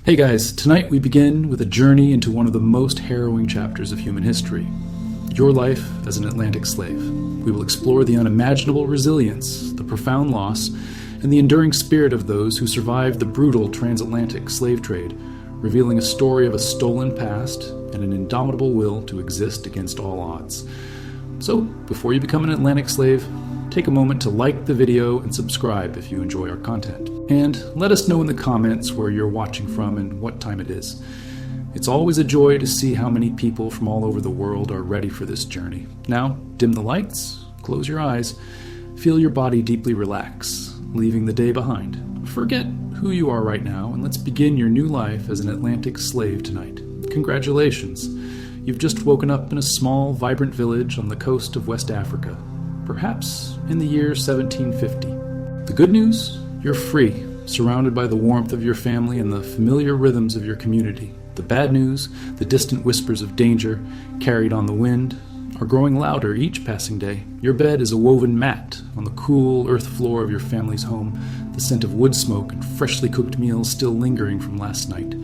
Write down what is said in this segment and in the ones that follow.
Hey guys, tonight we begin with a journey into one of the most harrowing chapters of human history. Your life as an Atlantic slave. We will explore the unimaginable resilience, the profound loss, and the enduring spirit of those who survived the brutal transatlantic slave trade, revealing a story of a stolen past and an indomitable will to exist against all odds. So, before you become an Atlantic slave, take a moment to like the video and subscribe if you enjoy our content. And let us know in the comments where you're watching from and what time it is. It's always a joy to see how many people from all over the world are ready for this journey. Now, dim the lights, close your eyes, feel your body deeply relax, leaving the day behind. Forget who you are right now, and let's begin your new life as an Atlantic slave tonight. Congratulations! You've just woken up in a small, vibrant village on the coast of West Africa, perhaps in the year 1750. The good news? You're free, surrounded by the warmth of your family and the familiar rhythms of your community. The bad news, the distant whispers of danger, carried on the wind, are growing louder each passing day. Your bed is a woven mat on the cool earth floor of your family's home, the scent of wood smoke and freshly cooked meals still lingering from last night.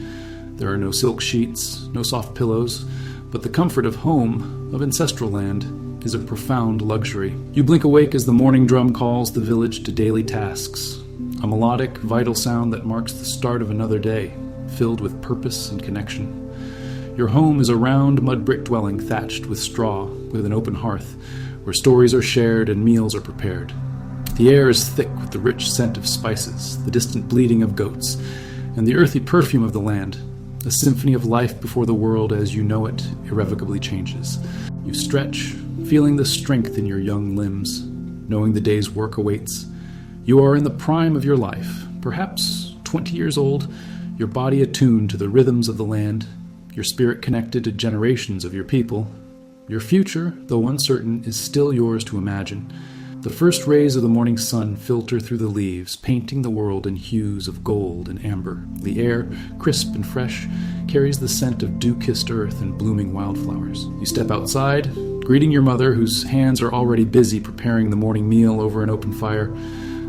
There are no silk sheets, no soft pillows, but the comfort of home, of ancestral land, is a profound luxury. You blink awake as the morning drum calls the village to daily tasks, a melodic, vital sound that marks the start of another day, filled with purpose and connection. Your home is a round mud brick dwelling thatched with straw, with an open hearth, where stories are shared and meals are prepared. The air is thick with the rich scent of spices, the distant bleating of goats, and the earthy perfume of the land, a symphony of life before the world as you know it irrevocably changes. You stretch, feeling the strength in your young limbs, knowing the day's work awaits. You are in the prime of your life, perhaps 20 years old, your body attuned to the rhythms of the land, your spirit connected to generations of your people. Your future, though uncertain, is still yours to imagine. The first rays of the morning sun filter through the leaves, painting the world in hues of gold and amber. The air, crisp and fresh, carries the scent of dew-kissed earth and blooming wildflowers. You step outside, greeting your mother, whose hands are already busy preparing the morning meal over an open fire.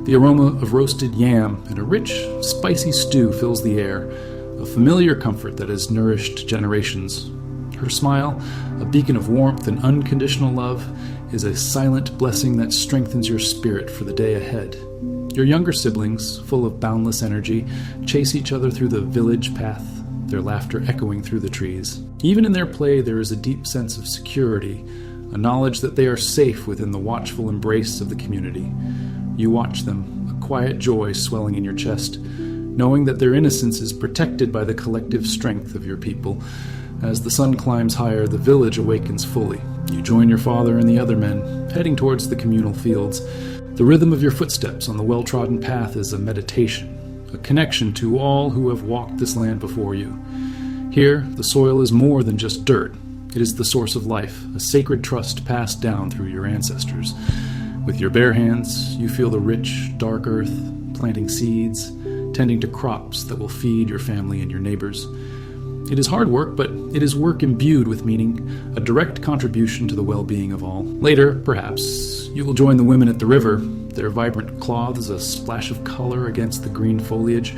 The aroma of roasted yam and a rich, spicy stew fills the air, a familiar comfort that has nourished generations. Her smile, a beacon of warmth and unconditional love, is a silent blessing that strengthens your spirit for the day ahead. Your younger siblings, full of boundless energy, chase each other through the village path, their laughter echoing through the trees. Even in their play, there is a deep sense of security, a knowledge that they are safe within the watchful embrace of the community. You watch them, a quiet joy swelling in your chest, knowing that their innocence is protected by the collective strength of your people. As the sun climbs higher, the village awakens fully. You join your father and the other men, heading towards the communal fields. The rhythm of your footsteps on the well-trodden path is a meditation, a connection to all who have walked this land before you. Here, the soil is more than just dirt. It is the source of life, a sacred trust passed down through your ancestors. With your bare hands, you feel the rich, dark earth, planting seeds, tending to crops that will feed your family and your neighbors. It is hard work, but it is work imbued with meaning, a direct contribution to the well-being of all. Later, perhaps, you will join the women at the river, their vibrant cloths a splash of color against the green foliage.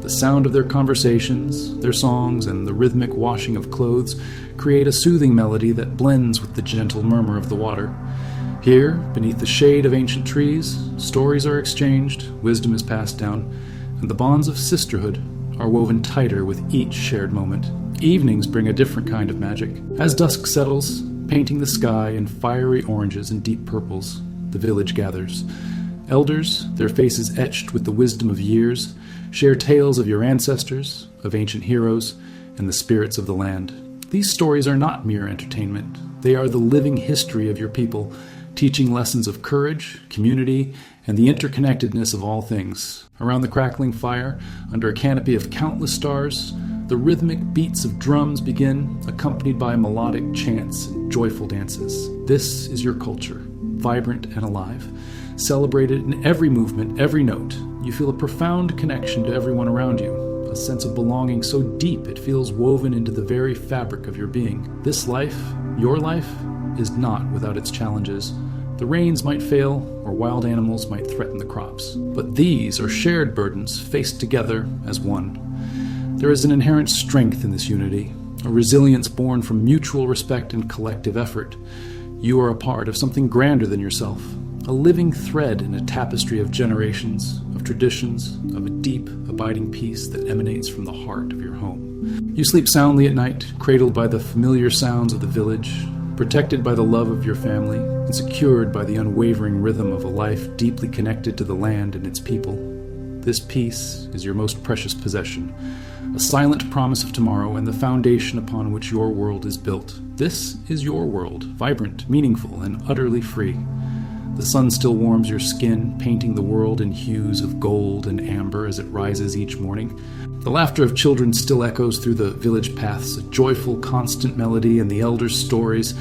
The sound of their conversations, their songs, and the rhythmic washing of clothes create a soothing melody that blends with the gentle murmur of the water. Here, beneath the shade of ancient trees, stories are exchanged, wisdom is passed down, and the bonds of sisterhood are woven tighter with each shared moment. Evenings bring a different kind of magic. As dusk settles, painting the sky in fiery oranges and deep purples, the village gathers. Elders, their faces etched with the wisdom of years, share tales of your ancestors, of ancient heroes, and the spirits of the land. These stories are not mere entertainment. They are the living history of your people, teaching lessons of courage, community, and the interconnectedness of all things. Around the crackling fire, under a canopy of countless stars, the rhythmic beats of drums begin, accompanied by melodic chants and joyful dances. This is your culture, vibrant and alive, celebrated in every movement, every note. You feel a profound connection to everyone around you, a sense of belonging so deep it feels woven into the very fabric of your being. This life, your life, is not without its challenges. The rains might fail, or wild animals might threaten the crops. But these are shared burdens faced together as one. There is an inherent strength in this unity, a resilience born from mutual respect and collective effort. You are a part of something grander than yourself, a living thread in a tapestry of generations, of traditions, of a deep, abiding peace that emanates from the heart of your home. You sleep soundly at night, cradled by the familiar sounds of the village, protected by the love of your family, and secured by the unwavering rhythm of a life deeply connected to the land and its people. This peace is your most precious possession, a silent promise of tomorrow and the foundation upon which your world is built. This is your world, vibrant, meaningful, and utterly free. The sun still warms your skin, painting the world in hues of gold and amber as it rises each morning. The laughter of children still echoes through the village paths, a joyful, constant melody, and the elders' stories,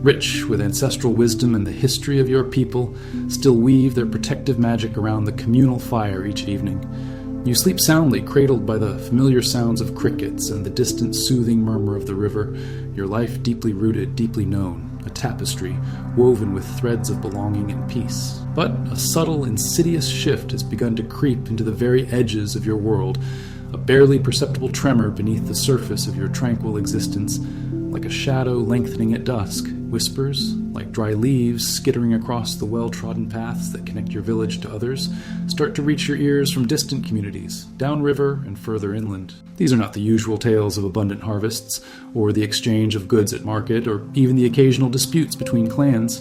rich with ancestral wisdom and the history of your people, still weave their protective magic around the communal fire each evening. You sleep soundly, cradled by the familiar sounds of crickets and the distant soothing murmur of the river, your life deeply rooted, deeply known, a tapestry woven with threads of belonging and peace. But a subtle, insidious shift has begun to creep into the very edges of your world, a barely perceptible tremor beneath the surface of your tranquil existence, like a shadow lengthening at dusk. Whispers, like dry leaves skittering across the well-trodden paths that connect your village to others, start to reach your ears from distant communities, downriver and further inland. These are not the usual tales of abundant harvests, or the exchange of goods at market, or even the occasional disputes between clans.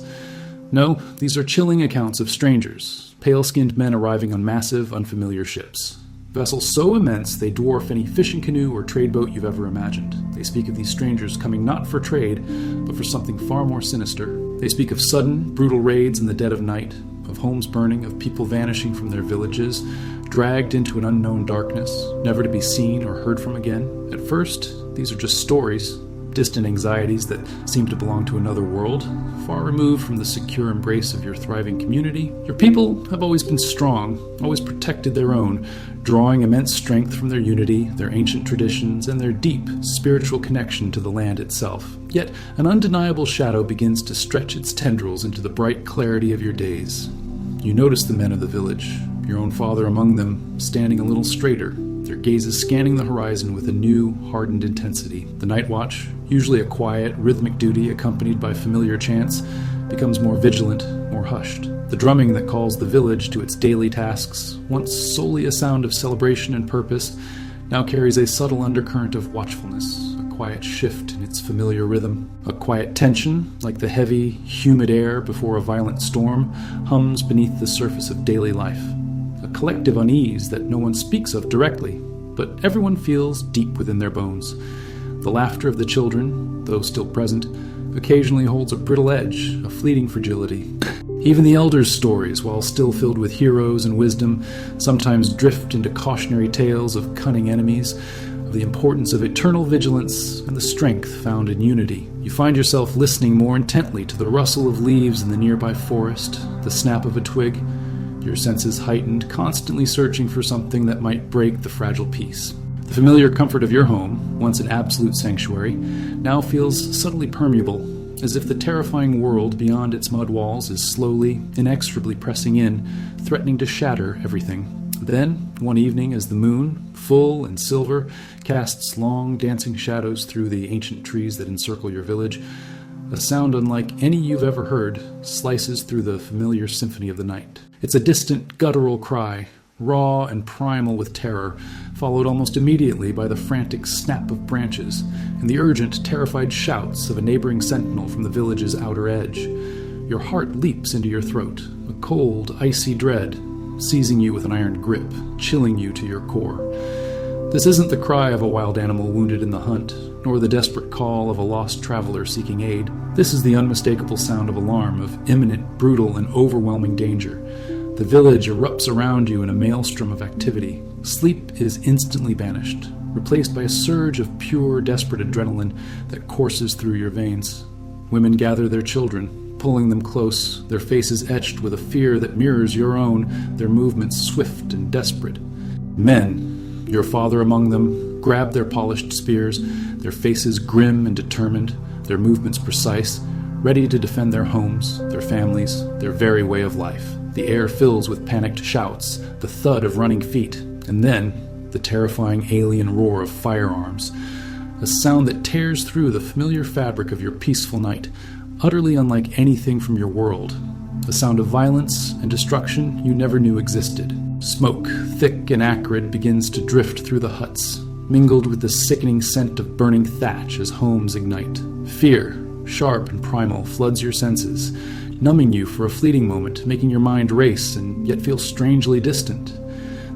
No, these are chilling accounts of strangers, pale-skinned men arriving on massive, unfamiliar ships. Vessels so immense they dwarf any fishing canoe or trade boat you've ever imagined. They speak of these strangers coming not for trade, but for something far more sinister. They speak of sudden, brutal raids in the dead of night, of homes burning, of people vanishing from their villages, dragged into an unknown darkness, never to be seen or heard from again. At first, these are just stories, distant anxieties that seem to belong to another world, far removed from the secure embrace of your thriving community. Your people have always been strong, always protected their own, drawing immense strength from their unity, their ancient traditions, and their deep spiritual connection to the land itself. Yet an undeniable shadow begins to stretch its tendrils into the bright clarity of your days. You notice the men of the village, your own father among them, standing a little straighter, their gazes scanning the horizon with a new, hardened intensity. The night watch, usually a quiet, rhythmic duty accompanied by familiar chants, becomes more vigilant, more hushed. The drumming that calls the village to its daily tasks, once solely a sound of celebration and purpose, now carries a subtle undercurrent of watchfulness, a quiet shift in its familiar rhythm. A quiet tension, like the heavy, humid air before a violent storm, hums beneath the surface of daily life. A collective unease that no one speaks of directly, but everyone feels deep within their bones. The laughter of the children, though still present, occasionally holds a brittle edge, a fleeting fragility. Even the elders' stories, while still filled with heroes and wisdom, sometimes drift into cautionary tales of cunning enemies, of the importance of eternal vigilance and the strength found in unity. You find yourself listening more intently to the rustle of leaves in the nearby forest, the snap of a twig, your senses heightened, constantly searching for something that might break the fragile peace. The familiar comfort of your home, once an absolute sanctuary, now feels subtly permeable, as if the terrifying world beyond its mud walls is slowly, inexorably pressing in, threatening to shatter everything. Then, one evening, as the moon, full and silver, casts long, dancing shadows through the ancient trees that encircle your village, a sound unlike any you've ever heard slices through the familiar symphony of the night. It's a distant, guttural cry, raw and primal with terror, followed almost immediately by the frantic snap of branches and the urgent, terrified shouts of a neighboring sentinel from the village's outer edge. Your heart leaps into your throat, a cold, icy dread, seizing you with an iron grip, chilling you to your core. This isn't the cry of a wild animal wounded in the hunt, nor the desperate call of a lost traveler seeking aid. This is the unmistakable sound of alarm, of imminent, brutal, and overwhelming danger. The village erupts around you in a maelstrom of activity. Sleep is instantly banished, replaced by a surge of pure, desperate adrenaline that courses through your veins. Women gather their children, pulling them close, their faces etched with a fear that mirrors your own, their movements swift and desperate. Men, your father among them, grab their polished spears, their faces grim and determined, their movements precise, ready to defend their homes, their families, their very way of life. The air fills with panicked shouts, the thud of running feet, and then the the terrifying alien roar of firearms, a sound that tears through the familiar fabric of your peaceful night, utterly unlike anything from your world, a sound of violence and destruction you never knew existed. Smoke, thick and acrid, begins to drift through the huts, mingled with the sickening scent of burning thatch as homes ignite. Fear, sharp and primal, floods your senses, numbing you for a fleeting moment, making your mind race and yet feel strangely distant.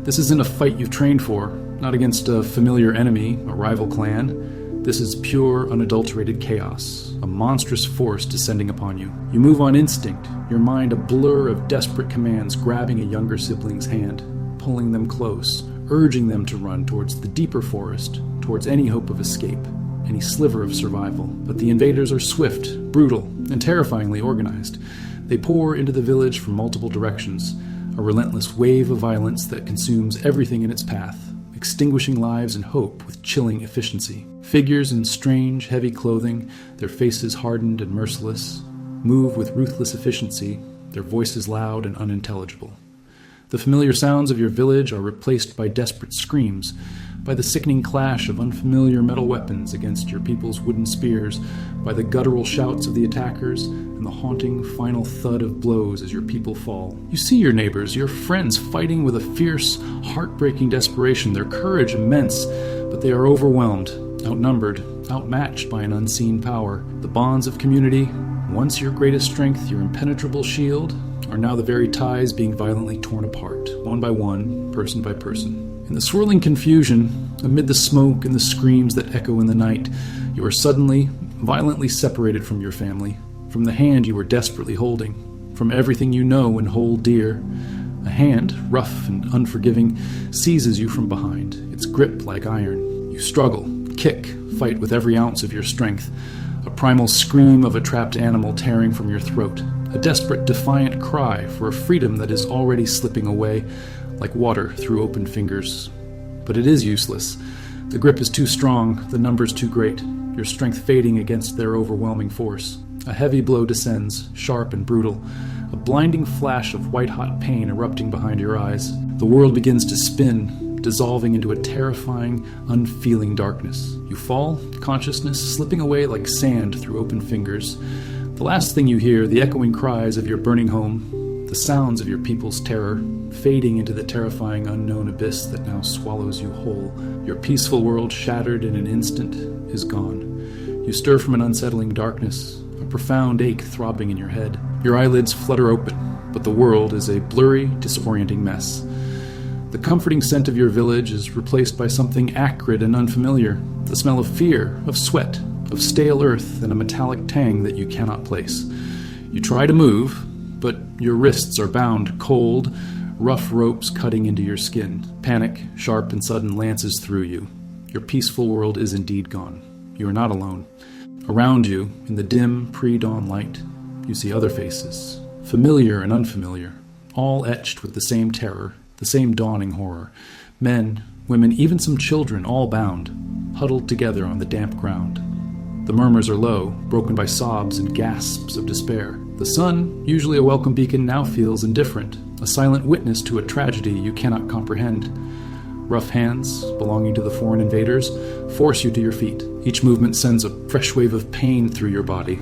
This isn't a fight you've trained for, not against a familiar enemy, a rival clan. This is pure, unadulterated chaos, a monstrous force descending upon you. You move on instinct, your mind a blur of desperate commands grabbing a younger sibling's hand, pulling them close, urging them to run towards the deeper forest, towards any hope of escape, any sliver of survival. But the invaders are swift, brutal, and terrifyingly organized. They pour into the village from multiple directions, a relentless wave of violence that consumes everything in its path, extinguishing lives and hope with chilling efficiency. Figures in strange, heavy clothing, their faces hardened and merciless, move with ruthless efficiency, their voices loud and unintelligible. The familiar sounds of your village are replaced by desperate screams, by the sickening clash of unfamiliar metal weapons against your people's wooden spears, by the guttural shouts of the attackers, and the haunting final thud of blows as your people fall. You see your neighbors, your friends, fighting with a fierce, heartbreaking desperation, their courage immense, but they are overwhelmed, outnumbered, outmatched by an unseen power. The bonds of community, once your greatest strength, your impenetrable shield, are now the very ties being violently torn apart, one by one, person by person. In the swirling confusion, amid the smoke and the screams that echo in the night, you are suddenly, violently separated from your family, from the hand you were desperately holding, from everything you know and hold dear. A hand, rough and unforgiving, seizes you from behind, its grip like iron. You struggle, kick, fight with every ounce of your strength, a primal scream of a trapped animal tearing from your throat, a desperate, defiant cry for a freedom that is already slipping away like water through open fingers. But it is useless. The grip is too strong, the numbers too great, your strength fading against their overwhelming force. A heavy blow descends, sharp and brutal, a blinding flash of white-hot pain erupting behind your eyes. The world begins to spin, dissolving into a terrifying, unfeeling darkness. You fall, consciousness slipping away like sand through open fingers. The last thing you hear, the echoing cries of your burning home, the sounds of your people's terror, fading into the terrifying unknown abyss that now swallows you whole. Your peaceful world, shattered in an instant, is gone. You stir from an unsettling darkness, a profound ache throbbing in your head. Your eyelids flutter open, but the world is a blurry, disorienting mess. The comforting scent of your village is replaced by something acrid and unfamiliar, the smell of fear, of sweat, of stale earth, and a metallic tang that you cannot place. You try to move, but your wrists are bound, cold, rough ropes cutting into your skin. Panic, sharp and sudden, lances through you. Your peaceful world is indeed gone. You are not alone. Around you, in the dim, pre-dawn light, you see other faces, familiar and unfamiliar, all etched with the same terror, the same dawning horror. Men, women, even some children, all bound, huddled together on the damp ground. The murmurs are low, broken by sobs and gasps of despair. The sun, usually a welcome beacon, now feels indifferent, a silent witness to a tragedy you cannot comprehend. Rough hands, belonging to the foreign invaders, force you to your feet. Each movement sends a fresh wave of pain through your body,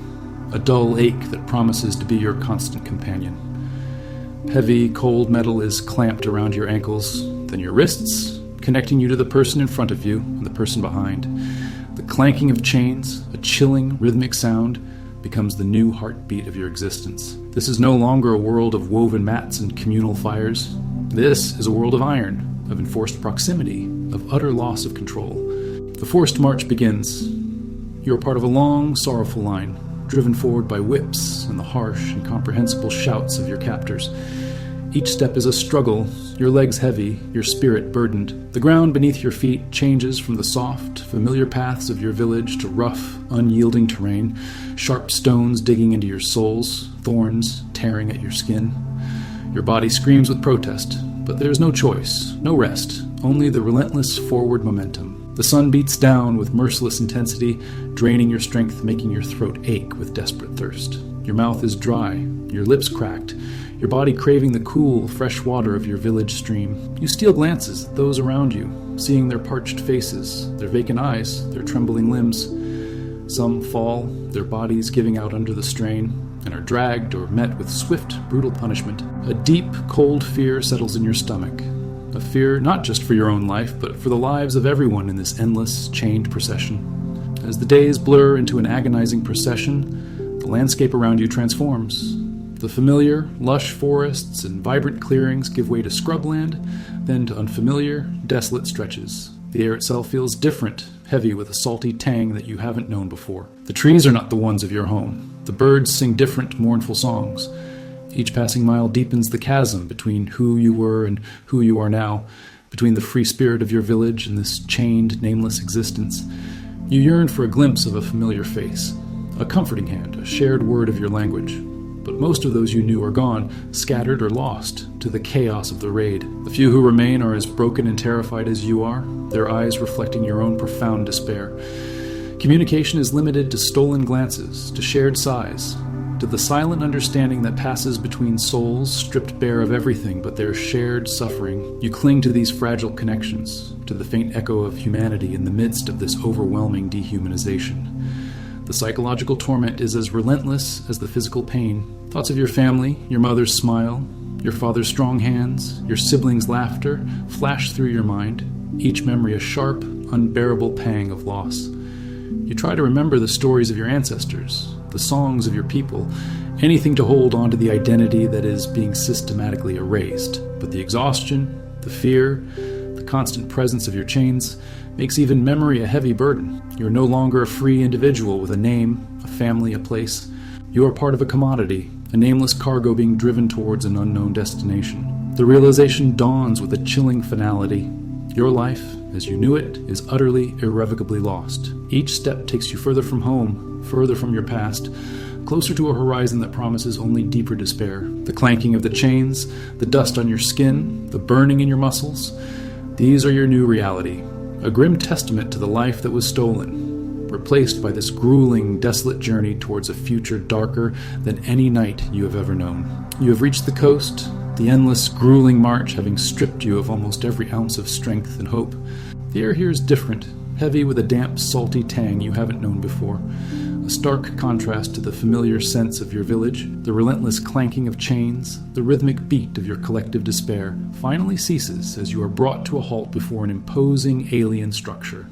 a dull ache that promises to be your constant companion. Heavy, cold metal is clamped around your ankles, then your wrists, connecting you to the person in front of you and the person behind. The clanking of chains, a chilling, rhythmic sound, becomes the new heartbeat of your existence. This is no longer a world of woven mats and communal fires. This is a world of iron, of enforced proximity, of utter loss of control. The forced march begins. You are part of a long, sorrowful line, driven forward by whips and the harsh, incomprehensible shouts of your captors. Each step is a struggle, your legs heavy, your spirit burdened. The ground beneath your feet changes from the soft, familiar paths of your village to rough, unyielding terrain, sharp stones digging into your soles, thorns tearing at your skin. Your body screams with protest, but there is no choice, no rest, only the relentless forward momentum. The sun beats down with merciless intensity, draining your strength, making your throat ache with desperate thirst. Your mouth is dry, your lips cracked, your body craving the cool, fresh water of your village stream. You steal glances at those around you, seeing their parched faces, their vacant eyes, their trembling limbs. Some fall, their bodies giving out under the strain, and are dragged or met with swift, brutal punishment. A deep, cold fear settles in your stomach. A fear not just for your own life, but for the lives of everyone in this endless, chained procession. As the days blur into an agonizing procession, the landscape around you transforms. The familiar, lush forests and vibrant clearings give way to scrubland, then to unfamiliar, desolate stretches. The air itself feels different, heavy with a salty tang that you haven't known before. The trees are not the ones of your home. The birds sing different, mournful songs. Each passing mile deepens the chasm between who you were and who you are now, between the free spirit of your village and this chained, nameless existence. You yearn for a glimpse of a familiar face, a comforting hand, a shared word of your language. But most of those you knew are gone, scattered or lost to the chaos of the raid. The few who remain are as broken and terrified as you are, their eyes reflecting your own profound despair. Communication is limited to stolen glances, to shared sighs, to the silent understanding that passes between souls stripped bare of everything but their shared suffering. You cling to these fragile connections, to the faint echo of humanity in the midst of this overwhelming dehumanization. The psychological torment is as relentless as the physical pain. Thoughts of your family, your mother's smile, your father's strong hands, your siblings' laughter flash through your mind, each memory a sharp, unbearable pang of loss. You try to remember the stories of your ancestors, the songs of your people, anything to hold on to the identity that is being systematically erased. But the exhaustion, the fear, the constant presence of your chains makes even memory a heavy burden. You are no longer a free individual with a name, a family, a place. You are part of a commodity, a nameless cargo being driven towards an unknown destination. The realization dawns with a chilling finality. Your life, as you knew it, is utterly, irrevocably lost. Each step takes you further from home, further from your past, closer to a horizon that promises only deeper despair. The clanking of the chains, the dust on your skin, the burning in your muscles, these are your new reality. A grim testament to the life that was stolen, replaced by this grueling, desolate journey towards a future darker than any night you have ever known. You have reached the coast, the endless, grueling march having stripped you of almost every ounce of strength and hope. The air here is different, heavy with a damp, salty tang you haven't known before. A stark contrast to the familiar sense of your village, the relentless clanking of chains, the rhythmic beat of your collective despair finally ceases as you are brought to a halt before an imposing alien structure.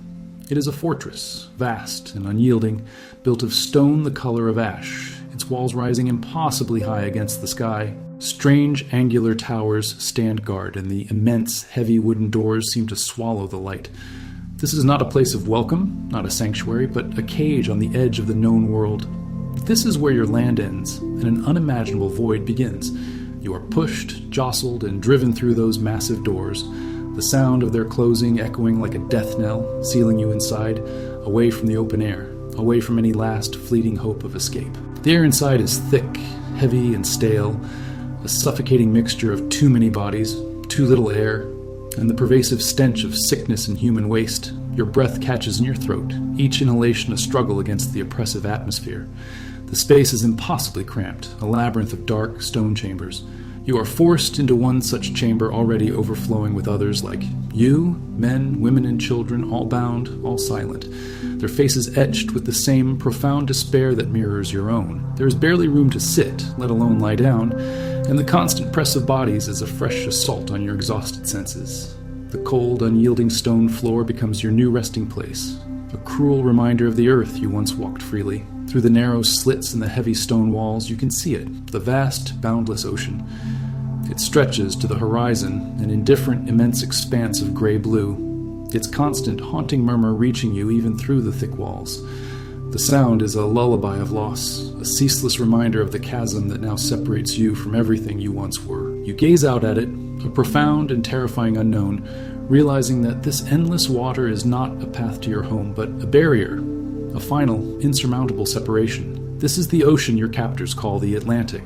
It is a fortress, vast and unyielding, built of stone the color of ash, its walls rising impossibly high against the sky. Strange angular towers stand guard, and the immense, heavy wooden doors seem to swallow the light. This is not a place of welcome, not a sanctuary, but a cage on the edge of the known world. This is where your land ends, and an unimaginable void begins. You are pushed, jostled, and driven through those massive doors, the sound of their closing echoing like a death knell, sealing you inside, away from the open air, away from any last fleeting hope of escape. The air inside is thick, heavy, and stale, a suffocating mixture of too many bodies, too little air, and the pervasive stench of sickness and human waste. Your breath catches in your throat, each inhalation a struggle against the oppressive atmosphere. The space is impossibly cramped, a labyrinth of dark stone chambers. You are forced into one such chamber already overflowing with others like you, men, women, and children, all bound, all silent, their faces etched with the same profound despair that mirrors your own. There is barely room to sit, let alone lie down, and the constant press of bodies is a fresh assault on your exhausted senses. The cold, unyielding stone floor becomes your new resting place, a cruel reminder of the earth you once walked freely. Through the narrow slits in the heavy stone walls, you can see it, the vast, boundless ocean. It stretches to the horizon, an indifferent, immense expanse of gray-blue, its constant, haunting murmur reaching you even through the thick walls. The sound is a lullaby of loss, a ceaseless reminder of the chasm that now separates you from everything you once were. You gaze out at it, a profound and terrifying unknown, realizing that this endless water is not a path to your home, but a barrier, a final, insurmountable separation. This is the ocean your captors call the Atlantic,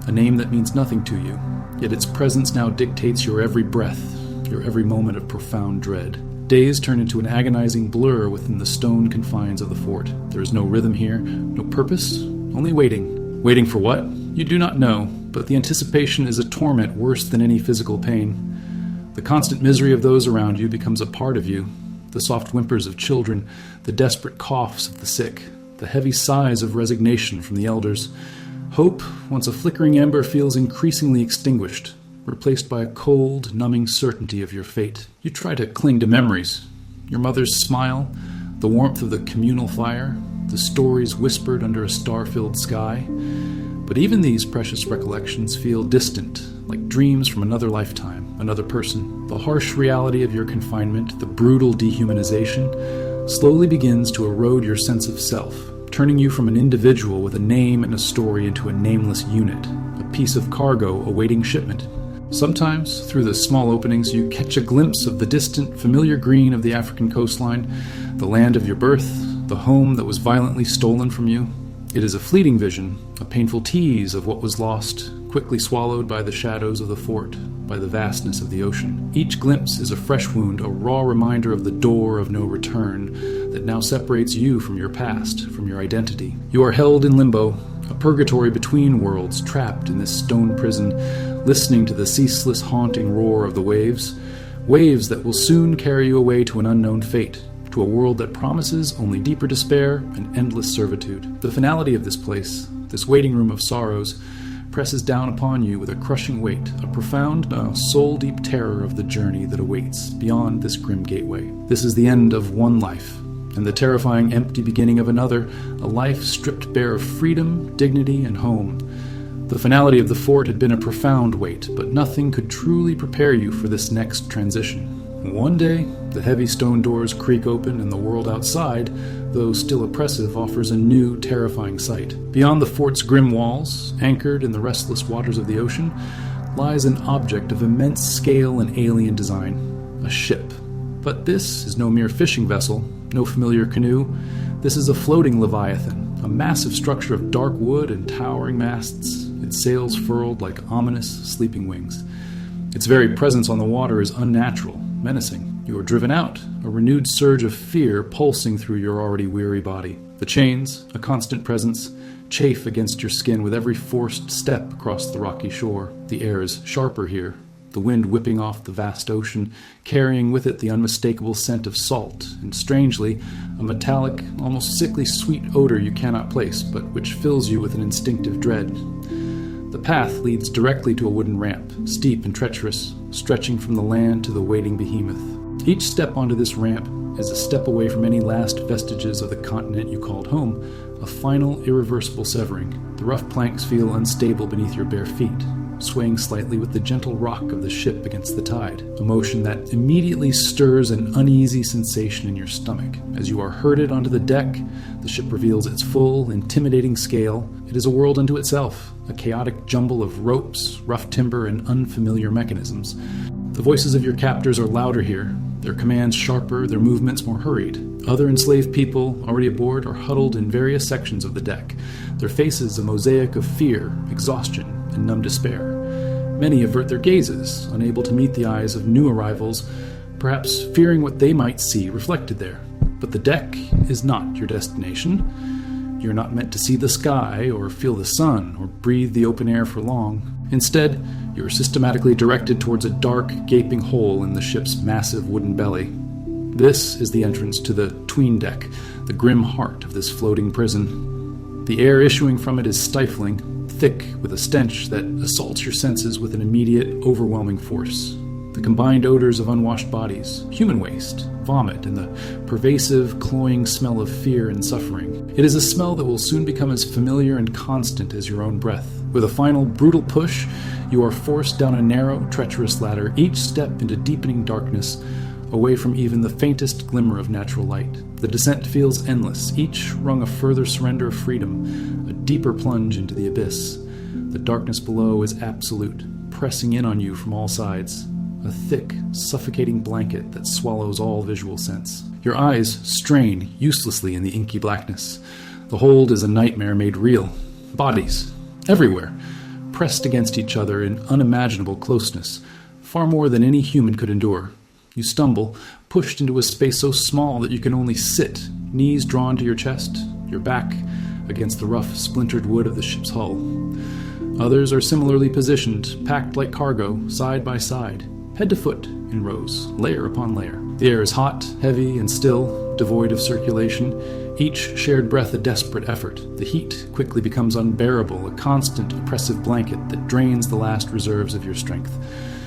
a name that means nothing to you, yet its presence now dictates your every breath, your every moment of profound dread. Days turn into an agonizing blur within the stone confines of the fort. There is no rhythm here, no purpose, only waiting. Waiting for what? You do not know, but the anticipation is a torment worse than any physical pain. The constant misery of those around you becomes a part of you. The soft whimpers of children, the desperate coughs of the sick, the heavy sighs of resignation from the elders. Hope, once a flickering ember, feels increasingly extinguished, replaced by a cold, numbing certainty of your fate. You try to cling to memories. Your mother's smile, the warmth of the communal fire, the stories whispered under a star-filled sky. But even these precious recollections feel distant, like dreams from another lifetime, another person. The harsh reality of your confinement, the brutal dehumanization, slowly begins to erode your sense of self, turning you from an individual with a name and a story into a nameless unit, a piece of cargo awaiting shipment. Sometimes, through the small openings, you catch a glimpse of the distant, familiar green of the African coastline, the land of your birth, the home that was violently stolen from you. It is a fleeting vision, a painful tease of what was lost, quickly swallowed by the shadows of the fort, by the vastness of the ocean. Each glimpse is a fresh wound, a raw reminder of the door of no return that now separates you from your past, from your identity. You are held in limbo, a purgatory between worlds, trapped in this stone prison, listening to the ceaseless haunting roar of the waves that will soon carry you away to an unknown fate, to a world that promises only deeper despair and endless servitude. The finality of this place, this waiting room of sorrows, presses down upon you with a crushing weight, a profound, soul-deep terror of the journey that awaits beyond this grim gateway. This is the end of one life, and the terrifying empty beginning of another, a life stripped bare of freedom, dignity, and home. The finality of the fort had been a profound weight, but nothing could truly prepare you for this next transition. One day, the heavy stone doors creak open and the world outside, though still oppressive, offers a new, terrifying sight. Beyond the fort's grim walls, anchored in the restless waters of the ocean, lies an object of immense scale and alien design, a ship. But this is no mere fishing vessel, no familiar canoe. This is a floating leviathan, a massive structure of dark wood and towering masts, its sails furled like ominous sleeping wings. Its very presence on the water is unnatural, menacing. You are driven out, a renewed surge of fear pulsing through your already weary body. The chains, a constant presence, chafe against your skin with every forced step across the rocky shore. The air is sharper here, the wind whipping off the vast ocean, carrying with it the unmistakable scent of salt, and strangely, a metallic, almost sickly sweet odor you cannot place, but which fills you with an instinctive dread. The path leads directly to a wooden ramp, steep and treacherous, stretching from the land to the waiting behemoth. Each step onto this ramp is a step away from any last vestiges of the continent you called home, a final, irreversible severing. The rough planks feel unstable beneath your bare feet, swaying slightly with the gentle rock of the ship against the tide, a motion that immediately stirs an uneasy sensation in your stomach. As you are herded onto the deck, the ship reveals its full, intimidating scale. It is a world unto itself, a chaotic jumble of ropes, rough timber, and unfamiliar mechanisms. The voices of your captors are louder here, their commands sharper, their movements more hurried. Other enslaved people, already aboard, are huddled in various sections of the deck, their faces a mosaic of fear, exhaustion, and numb despair. Many avert their gazes, unable to meet the eyes of new arrivals, perhaps fearing what they might see reflected there. But the deck is not your destination. You're not meant to see the sky, or feel the sun, or breathe the open air for long. Instead, you are systematically directed towards a dark, gaping hole in the ship's massive wooden belly. This is the entrance to the 'tween deck, the grim heart of this floating prison. The air issuing from it is stifling, thick with a stench that assaults your senses with an immediate, overwhelming force. The combined odors of unwashed bodies, human waste, vomit, and the pervasive, cloying smell of fear and suffering. It is a smell that will soon become as familiar and constant as your own breath. With a final, brutal push, you are forced down a narrow, treacherous ladder, each step into deepening darkness, away from even the faintest glimmer of natural light. The descent feels endless, each rung a further surrender of freedom, a deeper plunge into the abyss. The darkness below is absolute, pressing in on you from all sides. A thick, suffocating blanket that swallows all visual sense. Your eyes strain uselessly in the inky blackness. The hold is a nightmare made real. Bodies, everywhere, pressed against each other in unimaginable closeness, far more than any human could endure. You stumble, pushed into a space so small that you can only sit, knees drawn to your chest, your back against the rough, splintered wood of the ship's hull. Others are similarly positioned, packed like cargo, side by side. Head to foot, in rows, layer upon layer. The air is hot, heavy, and still, devoid of circulation, each shared breath a desperate effort. The heat quickly becomes unbearable, a constant, oppressive blanket that drains the last reserves of your strength.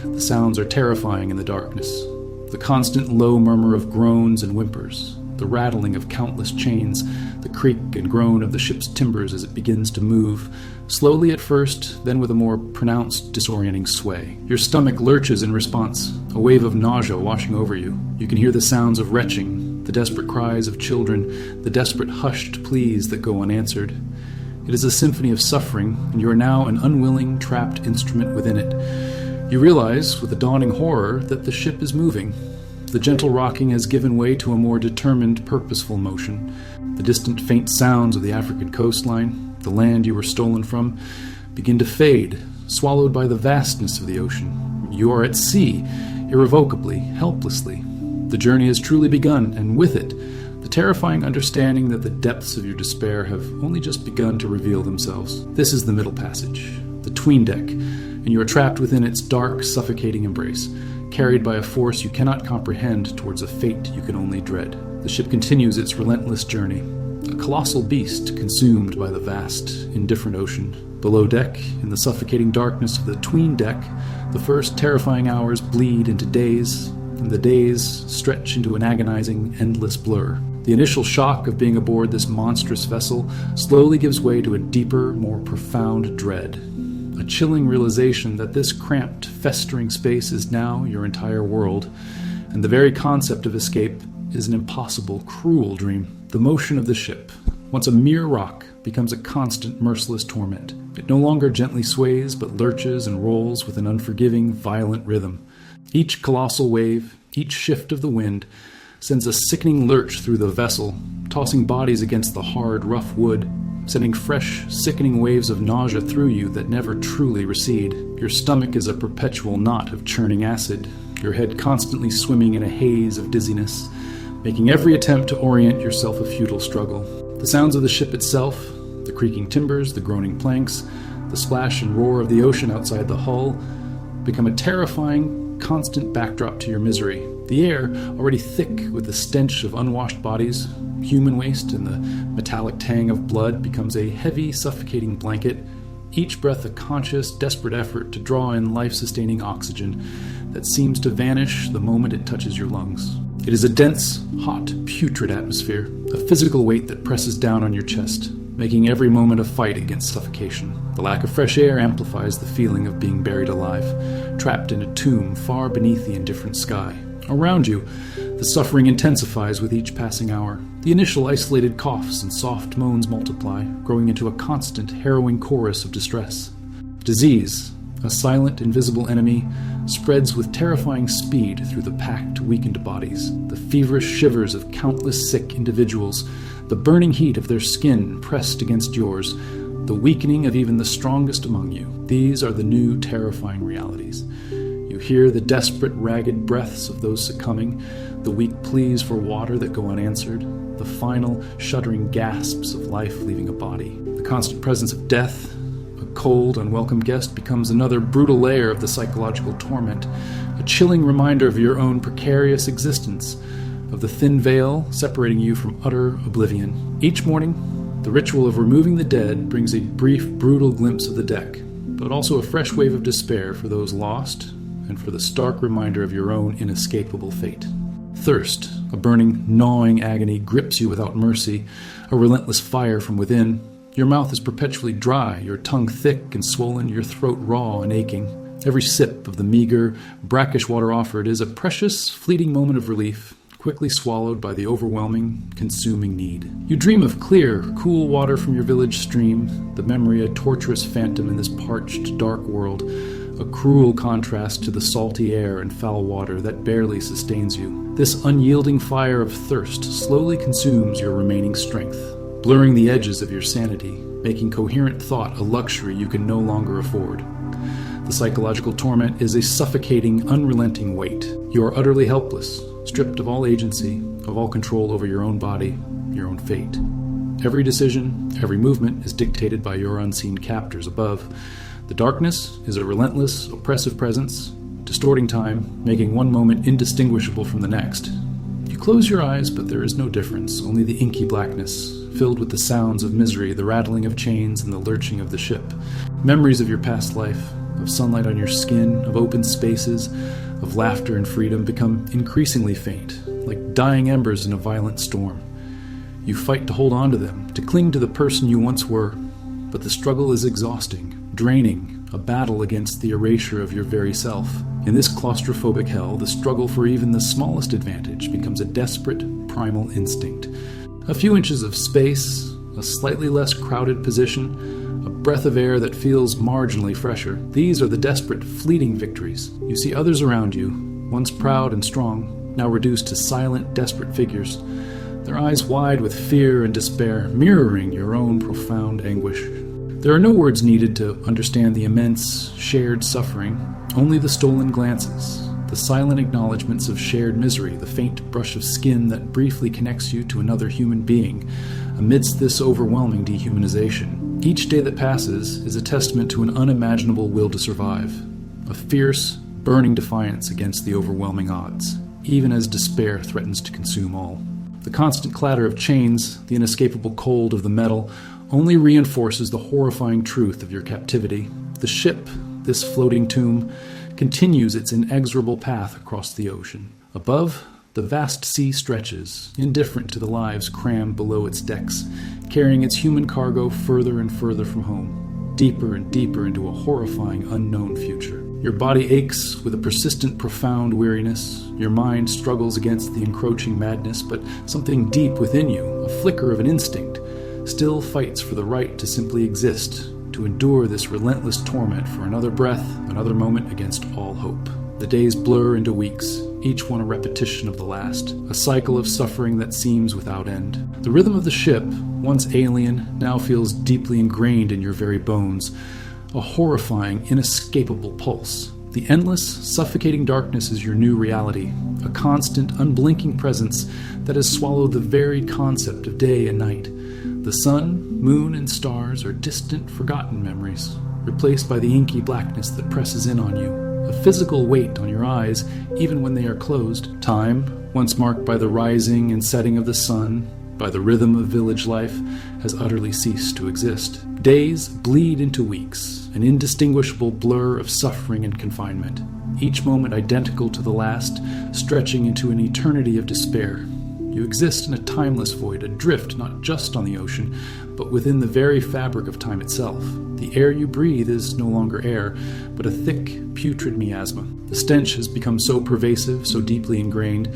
The sounds are terrifying in the darkness. The constant low murmur of groans and whimpers, the rattling of countless chains, the creak and groan of the ship's timbers as it begins to move, slowly at first, then with a more pronounced, disorienting sway. Your stomach lurches in response, a wave of nausea washing over you. You can hear the sounds of retching, the desperate cries of children, the desperate hushed pleas that go unanswered. It is a symphony of suffering, and you are now an unwilling, trapped instrument within it. You realize, with a dawning horror, that the ship is moving. The gentle rocking has given way to a more determined, purposeful motion. The distant, faint sounds of the African coastline, the land you were stolen from, begin to fade, swallowed by the vastness of the ocean. You are at sea, irrevocably, helplessly. The journey has truly begun, and with it, the terrifying understanding that the depths of your despair have only just begun to reveal themselves. This is the middle passage, the 'tween deck, and you are trapped within its dark, suffocating embrace, carried by a force you cannot comprehend towards a fate you can only dread. The ship continues its relentless journey, a colossal beast consumed by the vast, indifferent ocean. Below deck, in the suffocating darkness of the 'tween deck, the first terrifying hours bleed into days, and the days stretch into an agonizing, endless blur. The initial shock of being aboard this monstrous vessel slowly gives way to a deeper, more profound dread. A chilling realization that this cramped, festering space is now your entire world, and the very concept of escape is an impossible, cruel dream. The motion of the ship, once a mere rock, becomes a constant, merciless torment. It no longer gently sways, but lurches and rolls with an unforgiving, violent rhythm. Each colossal wave, each shift of the wind, sends a sickening lurch through the vessel, tossing bodies against the hard, rough wood, sending fresh, sickening waves of nausea through you that never truly recede. Your stomach is a perpetual knot of churning acid, your head constantly swimming in a haze of dizziness, making every attempt to orient yourself a futile struggle. The sounds of the ship itself, the creaking timbers, the groaning planks, the splash and roar of the ocean outside the hull, become a terrifying, constant backdrop to your misery. The air, already thick with the stench of unwashed bodies, human waste, and the metallic tang of blood, becomes a heavy, suffocating blanket, each breath a conscious, desperate effort to draw in life-sustaining oxygen that seems to vanish the moment it touches your lungs. It is a dense, hot, putrid atmosphere, a physical weight that presses down on your chest, making every moment a fight against suffocation. The lack of fresh air amplifies the feeling of being buried alive, trapped in a tomb far beneath the indifferent sky. Around you, the suffering intensifies with each passing hour. The initial isolated coughs and soft moans multiply, growing into a constant, harrowing chorus of distress. Disease, a silent, invisible enemy, spreads with terrifying speed through the packed, weakened bodies. The feverish shivers of countless sick individuals, the burning heat of their skin pressed against yours, the weakening of even the strongest among you. These are the new, terrifying realities. You hear the desperate, ragged breaths of those succumbing, the weak pleas for water that go unanswered, the final, shuddering gasps of life leaving a body. The constant presence of death, a cold, unwelcome guest, becomes another brutal layer of the psychological torment, a chilling reminder of your own precarious existence, of the thin veil separating you from utter oblivion. Each morning, the ritual of removing the dead brings a brief, brutal glimpse of the deck, but also a fresh wave of despair for those lost, and for the stark reminder of your own inescapable fate. Thirst, a burning, gnawing agony, grips you without mercy, a relentless fire from within. Your mouth is perpetually dry, your tongue thick and swollen, your throat raw and aching. Every sip of the meager, brackish water offered is a precious, fleeting moment of relief, quickly swallowed by the overwhelming, consuming need. You dream of clear, cool water from your village stream, the memory a torturous phantom in this parched, dark world, a cruel contrast to the salty air and foul water that barely sustains you. This unyielding fire of thirst slowly consumes your remaining strength, blurring the edges of your sanity, making coherent thought a luxury you can no longer afford. The psychological torment is a suffocating, unrelenting weight. You are utterly helpless, stripped of all agency, of all control over your own body, your own fate. Every decision, every movement is dictated by your unseen captors above. The darkness is a relentless, oppressive presence, distorting time, making one moment indistinguishable from the next. You close your eyes, but there is no difference, only the inky blackness, filled with the sounds of misery, the rattling of chains, and the lurching of the ship. Memories of your past life, of sunlight on your skin, of open spaces, of laughter and freedom become increasingly faint, like dying embers in a violent storm. You fight to hold on to them, to cling to the person you once were, but the struggle is exhausting, draining, a battle against the erasure of your very self. In this claustrophobic hell, the struggle for even the smallest advantage becomes a desperate, primal instinct. A few inches of space, a slightly less crowded position, a breath of air that feels marginally fresher. These are the desperate, fleeting victories. You see others around you, once proud and strong, now reduced to silent, desperate figures, their eyes wide with fear and despair, mirroring your own profound anguish. There are no words needed to understand the immense, shared suffering, only the stolen glances, the silent acknowledgments of shared misery, the faint brush of skin that briefly connects you to another human being, amidst this overwhelming dehumanization. Each day that passes is a testament to an unimaginable will to survive, a fierce, burning defiance against the overwhelming odds, even as despair threatens to consume all. The constant clatter of chains, the inescapable cold of the metal, only reinforces the horrifying truth of your captivity. The ship, this floating tomb, continues its inexorable path across the ocean. Above, the vast sea stretches, indifferent to the lives crammed below its decks, carrying its human cargo further and further from home, deeper and deeper into a horrifying unknown future. Your body aches with a persistent, profound weariness. Your mind struggles against the encroaching madness, but something deep within you, a flicker of an instinct, still fights for the right to simply exist, to endure this relentless torment for another breath, another moment against all hope. The days blur into weeks, each one a repetition of the last, a cycle of suffering that seems without end. The rhythm of the ship, once alien, now feels deeply ingrained in your very bones, a horrifying, inescapable pulse. The endless, suffocating darkness is your new reality, a constant, unblinking presence that has swallowed the very concept of day and night. The sun, moon, and stars are distant, forgotten memories, replaced by the inky blackness that presses in on you, a physical weight on your eyes even when they are closed. Time, once marked by the rising and setting of the sun, by the rhythm of village life, has utterly ceased to exist. Days bleed into weeks, an indistinguishable blur of suffering and confinement, each moment identical to the last, stretching into an eternity of despair. You exist in a timeless void, adrift not just on the ocean, but within the very fabric of time itself. The air you breathe is no longer air, but a thick, putrid miasma. The stench has become so pervasive, so deeply ingrained,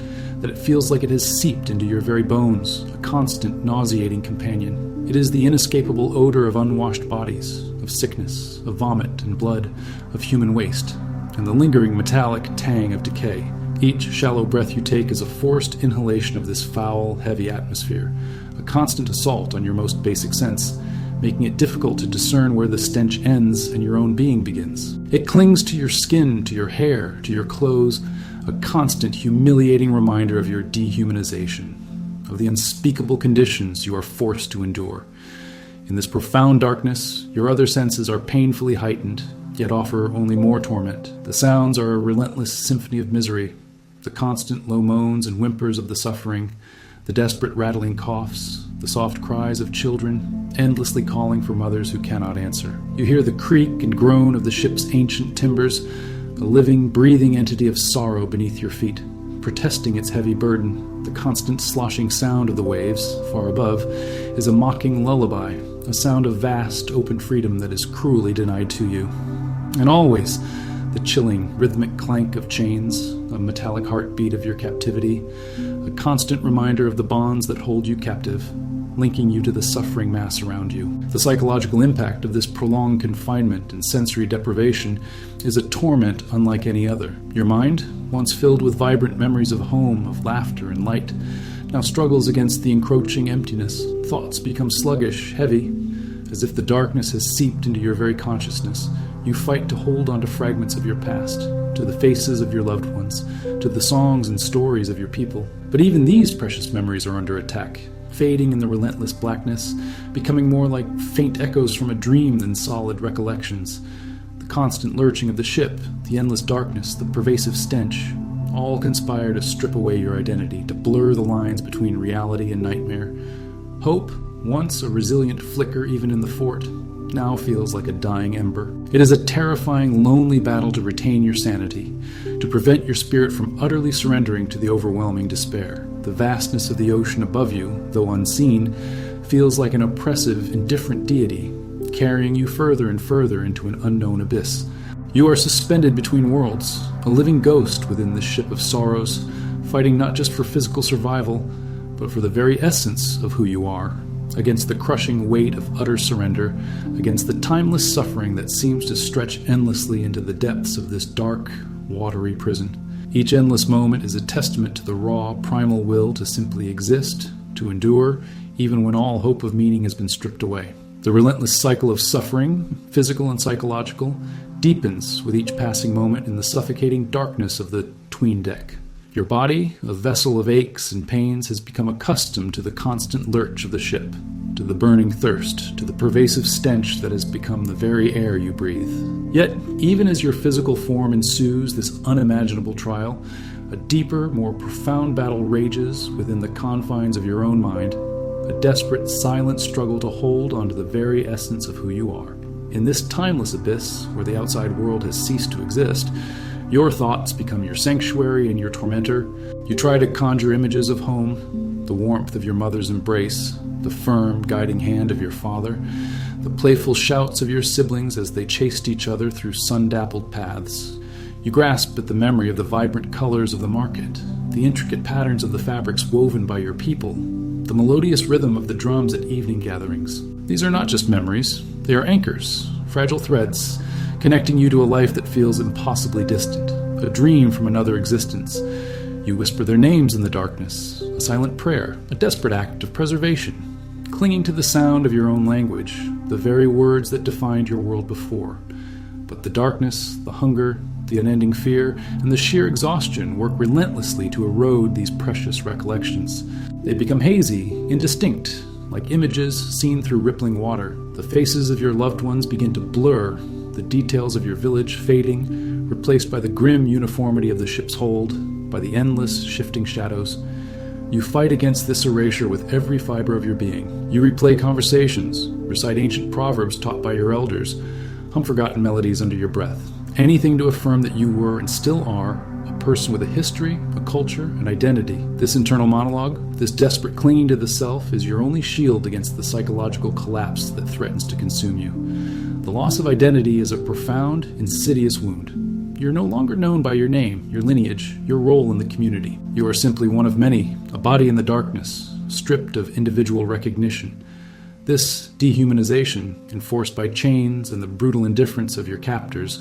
that it feels like it has seeped into your very bones, a constant, nauseating companion. It is the inescapable odor of unwashed bodies, of sickness, of vomit and blood, of human waste, and the lingering metallic tang of decay. Each shallow breath you take is a forced inhalation of this foul, heavy atmosphere, a constant assault on your most basic sense, making it difficult to discern where the stench ends and your own being begins. It clings to your skin, to your hair, to your clothes, a constant, humiliating reminder of your dehumanization, of the unspeakable conditions you are forced to endure. In this profound darkness, your other senses are painfully heightened, yet offer only more torment. The sounds are a relentless symphony of misery, the constant low moans and whimpers of the suffering, the desperate rattling coughs, the soft cries of children, endlessly calling for mothers who cannot answer. You hear the creak and groan of the ship's ancient timbers, a living, breathing entity of sorrow beneath your feet, protesting its heavy burden. The constant sloshing sound of the waves, far above, is a mocking lullaby, a sound of vast, open freedom that is cruelly denied to you. And always, the chilling, rhythmic clank of chains, a metallic heartbeat of your captivity, a constant reminder of the bonds that hold you captive, linking you to the suffering mass around you. The psychological impact of this prolonged confinement and sensory deprivation is a torment unlike any other. Your mind, once filled with vibrant memories of home, of laughter and light, now struggles against the encroaching emptiness. Thoughts become sluggish, heavy, as if the darkness has seeped into your very consciousness. You fight to hold on to fragments of your past, to the faces of your loved ones, to the songs and stories of your people. But even these precious memories are under attack, fading in the relentless blackness, becoming more like faint echoes from a dream than solid recollections. The constant lurching of the ship, the endless darkness, the pervasive stench, all conspire to strip away your identity, to blur the lines between reality and nightmare. Hope, once a resilient flicker even in the fort, now feels like a dying ember. It is a terrifying, lonely battle to retain your sanity, to prevent your spirit from utterly surrendering to the overwhelming despair. The vastness of the ocean above you, though unseen, feels like an oppressive, indifferent deity, carrying you further and further into an unknown abyss. You are suspended between worlds, a living ghost within this ship of sorrows, fighting not just for physical survival, but for the very essence of who you are, against the crushing weight of utter surrender, against the timeless suffering that seems to stretch endlessly into the depths of this dark, watery prison. Each endless moment is a testament to the raw, primal will to simply exist, to endure, even when all hope of meaning has been stripped away. The relentless cycle of suffering, physical and psychological, deepens with each passing moment in the suffocating darkness of the 'tween deck. Your body, a vessel of aches and pains, has become accustomed to the constant lurch of the ship, to the burning thirst, to the pervasive stench that has become the very air you breathe. Yet, even as your physical form ensues this unimaginable trial, a deeper, more profound battle rages within the confines of your own mind, a desperate, silent struggle to hold onto the very essence of who you are. In this timeless abyss, where the outside world has ceased to exist, your thoughts become your sanctuary and your tormentor. You try to conjure images of home, the warmth of your mother's embrace, the firm, guiding hand of your father, the playful shouts of your siblings as they chased each other through sun-dappled paths. You grasp at the memory of the vibrant colors of the market, the intricate patterns of the fabrics woven by your people, the melodious rhythm of the drums at evening gatherings. These are not just memories, they are anchors, fragile threads, connecting you to a life that feels impossibly distant, a dream from another existence. You whisper their names in the darkness, a silent prayer, a desperate act of preservation, clinging to the sound of your own language, the very words that defined your world before. But the darkness, the hunger, the unending fear, and the sheer exhaustion work relentlessly to erode these precious recollections. They become hazy, indistinct, like images seen through rippling water. The faces of your loved ones begin to blur, the details of your village fading, replaced by the grim uniformity of the ship's hold, by the endless, shifting shadows. You fight against this erasure with every fiber of your being. You replay conversations, recite ancient proverbs taught by your elders, hum forgotten melodies under your breath. Anything to affirm that you were and still are a person with a history, a culture, an identity. This internal monologue, this desperate clinging to the self, is your only shield against the psychological collapse that threatens to consume you. The loss of identity is a profound, insidious wound. You're no longer known by your name, your lineage, your role in the community. You are simply one of many, a body in the darkness, stripped of individual recognition. This dehumanization, enforced by chains and the brutal indifference of your captors,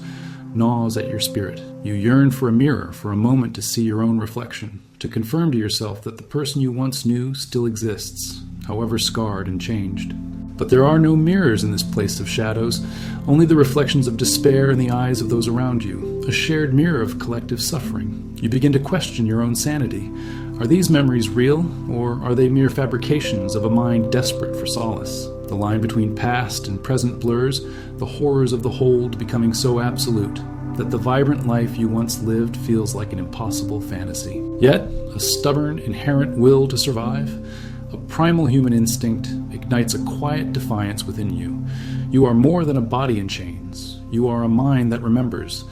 gnaws at your spirit. You yearn for a mirror, for a moment to see your own reflection, to confirm to yourself that the person you once knew still exists, however scarred and changed. But there are no mirrors in this place of shadows, only the reflections of despair in the eyes of those around you, a shared mirror of collective suffering. You begin to question your own sanity. Are these memories real, or are they mere fabrications of a mind desperate for solace? The line between past and present blurs, the horrors of the hold becoming so absolute that the vibrant life you once lived feels like an impossible fantasy. Yet, a stubborn, inherent will to survive, a primal human instinct, ignites a quiet defiance within you. You are more than a body in chains. You are a mind that remembers,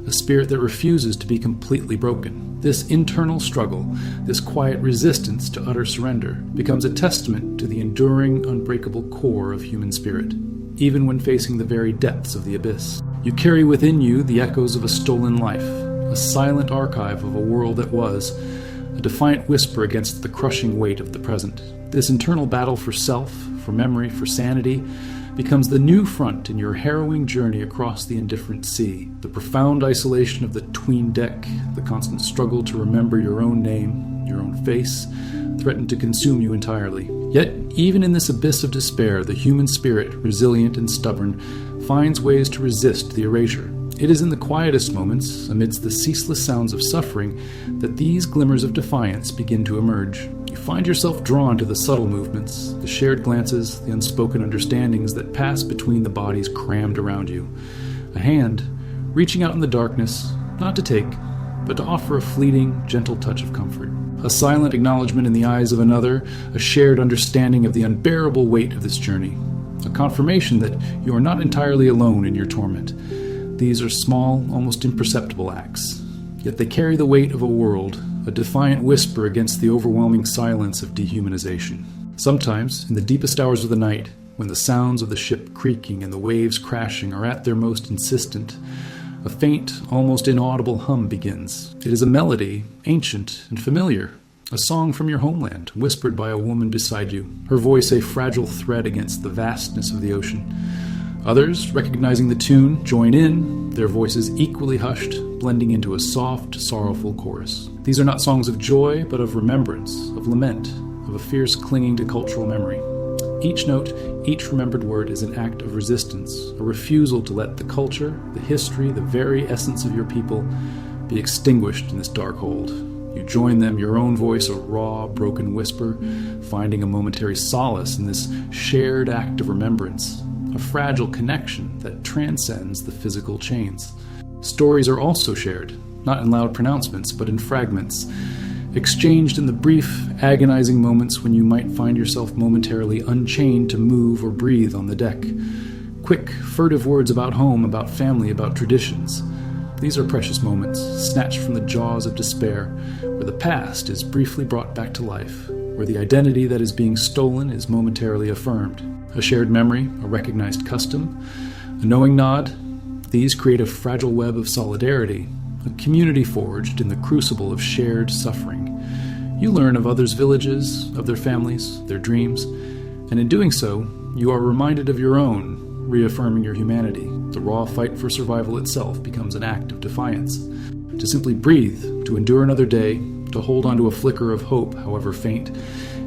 a spirit that refuses to be completely broken. This internal struggle, this quiet resistance to utter surrender, becomes a testament to the enduring, unbreakable core of human spirit, even when facing the very depths of the abyss. You carry within you the echoes of a stolen life, a silent archive of a world that was, a defiant whisper against the crushing weight of the present. This internal battle for self, for memory, for sanity, becomes the new front in your harrowing journey across the indifferent sea. The profound isolation of the 'tween deck, the constant struggle to remember your own name, your own face, threaten to consume you entirely. Yet, even in this abyss of despair, the human spirit, resilient and stubborn, finds ways to resist the erasure. It is in the quietest moments, amidst the ceaseless sounds of suffering, that these glimmers of defiance begin to emerge. You find yourself drawn to the subtle movements, the shared glances, the unspoken understandings that pass between the bodies crammed around you. A hand reaching out in the darkness, not to take, but to offer a fleeting, gentle touch of comfort. A silent acknowledgement in the eyes of another, a shared understanding of the unbearable weight of this journey. A confirmation that you are not entirely alone in your torment. These are small, almost imperceptible acts, yet they carry the weight of a world, a defiant whisper against the overwhelming silence of dehumanization. Sometimes, in the deepest hours of the night, when the sounds of the ship creaking and the waves crashing are at their most insistent, a faint, almost inaudible hum begins. It is a melody, ancient and familiar, a song from your homeland, whispered by a woman beside you, her voice a fragile thread against the vastness of the ocean. Others, recognizing the tune, join in, their voices equally hushed, blending into a soft, sorrowful chorus. These are not songs of joy, but of remembrance, of lament, of a fierce clinging to cultural memory. Each note, each remembered word is an act of resistance, a refusal to let the culture, the history, the very essence of your people be extinguished in this dark hold. You join them, your own voice, a raw, broken whisper, finding a momentary solace in this shared act of remembrance, a fragile connection that transcends the physical chains. Stories are also shared, not in loud pronouncements, but in fragments, exchanged in the brief, agonizing moments when you might find yourself momentarily unchained to move or breathe on the deck. Quick, furtive words about home, about family, about traditions. These are precious moments, snatched from the jaws of despair, where the past is briefly brought back to life, where the identity that is being stolen is momentarily affirmed. A shared memory, a recognized custom, a knowing nod, these create a fragile web of solidarity, a community forged in the crucible of shared suffering. You learn of others' villages, of their families, their dreams, and in doing so, you are reminded of your own, reaffirming your humanity. The raw fight for survival itself becomes an act of defiance. To simply breathe, to endure another day, to hold on to a flicker of hope, however faint,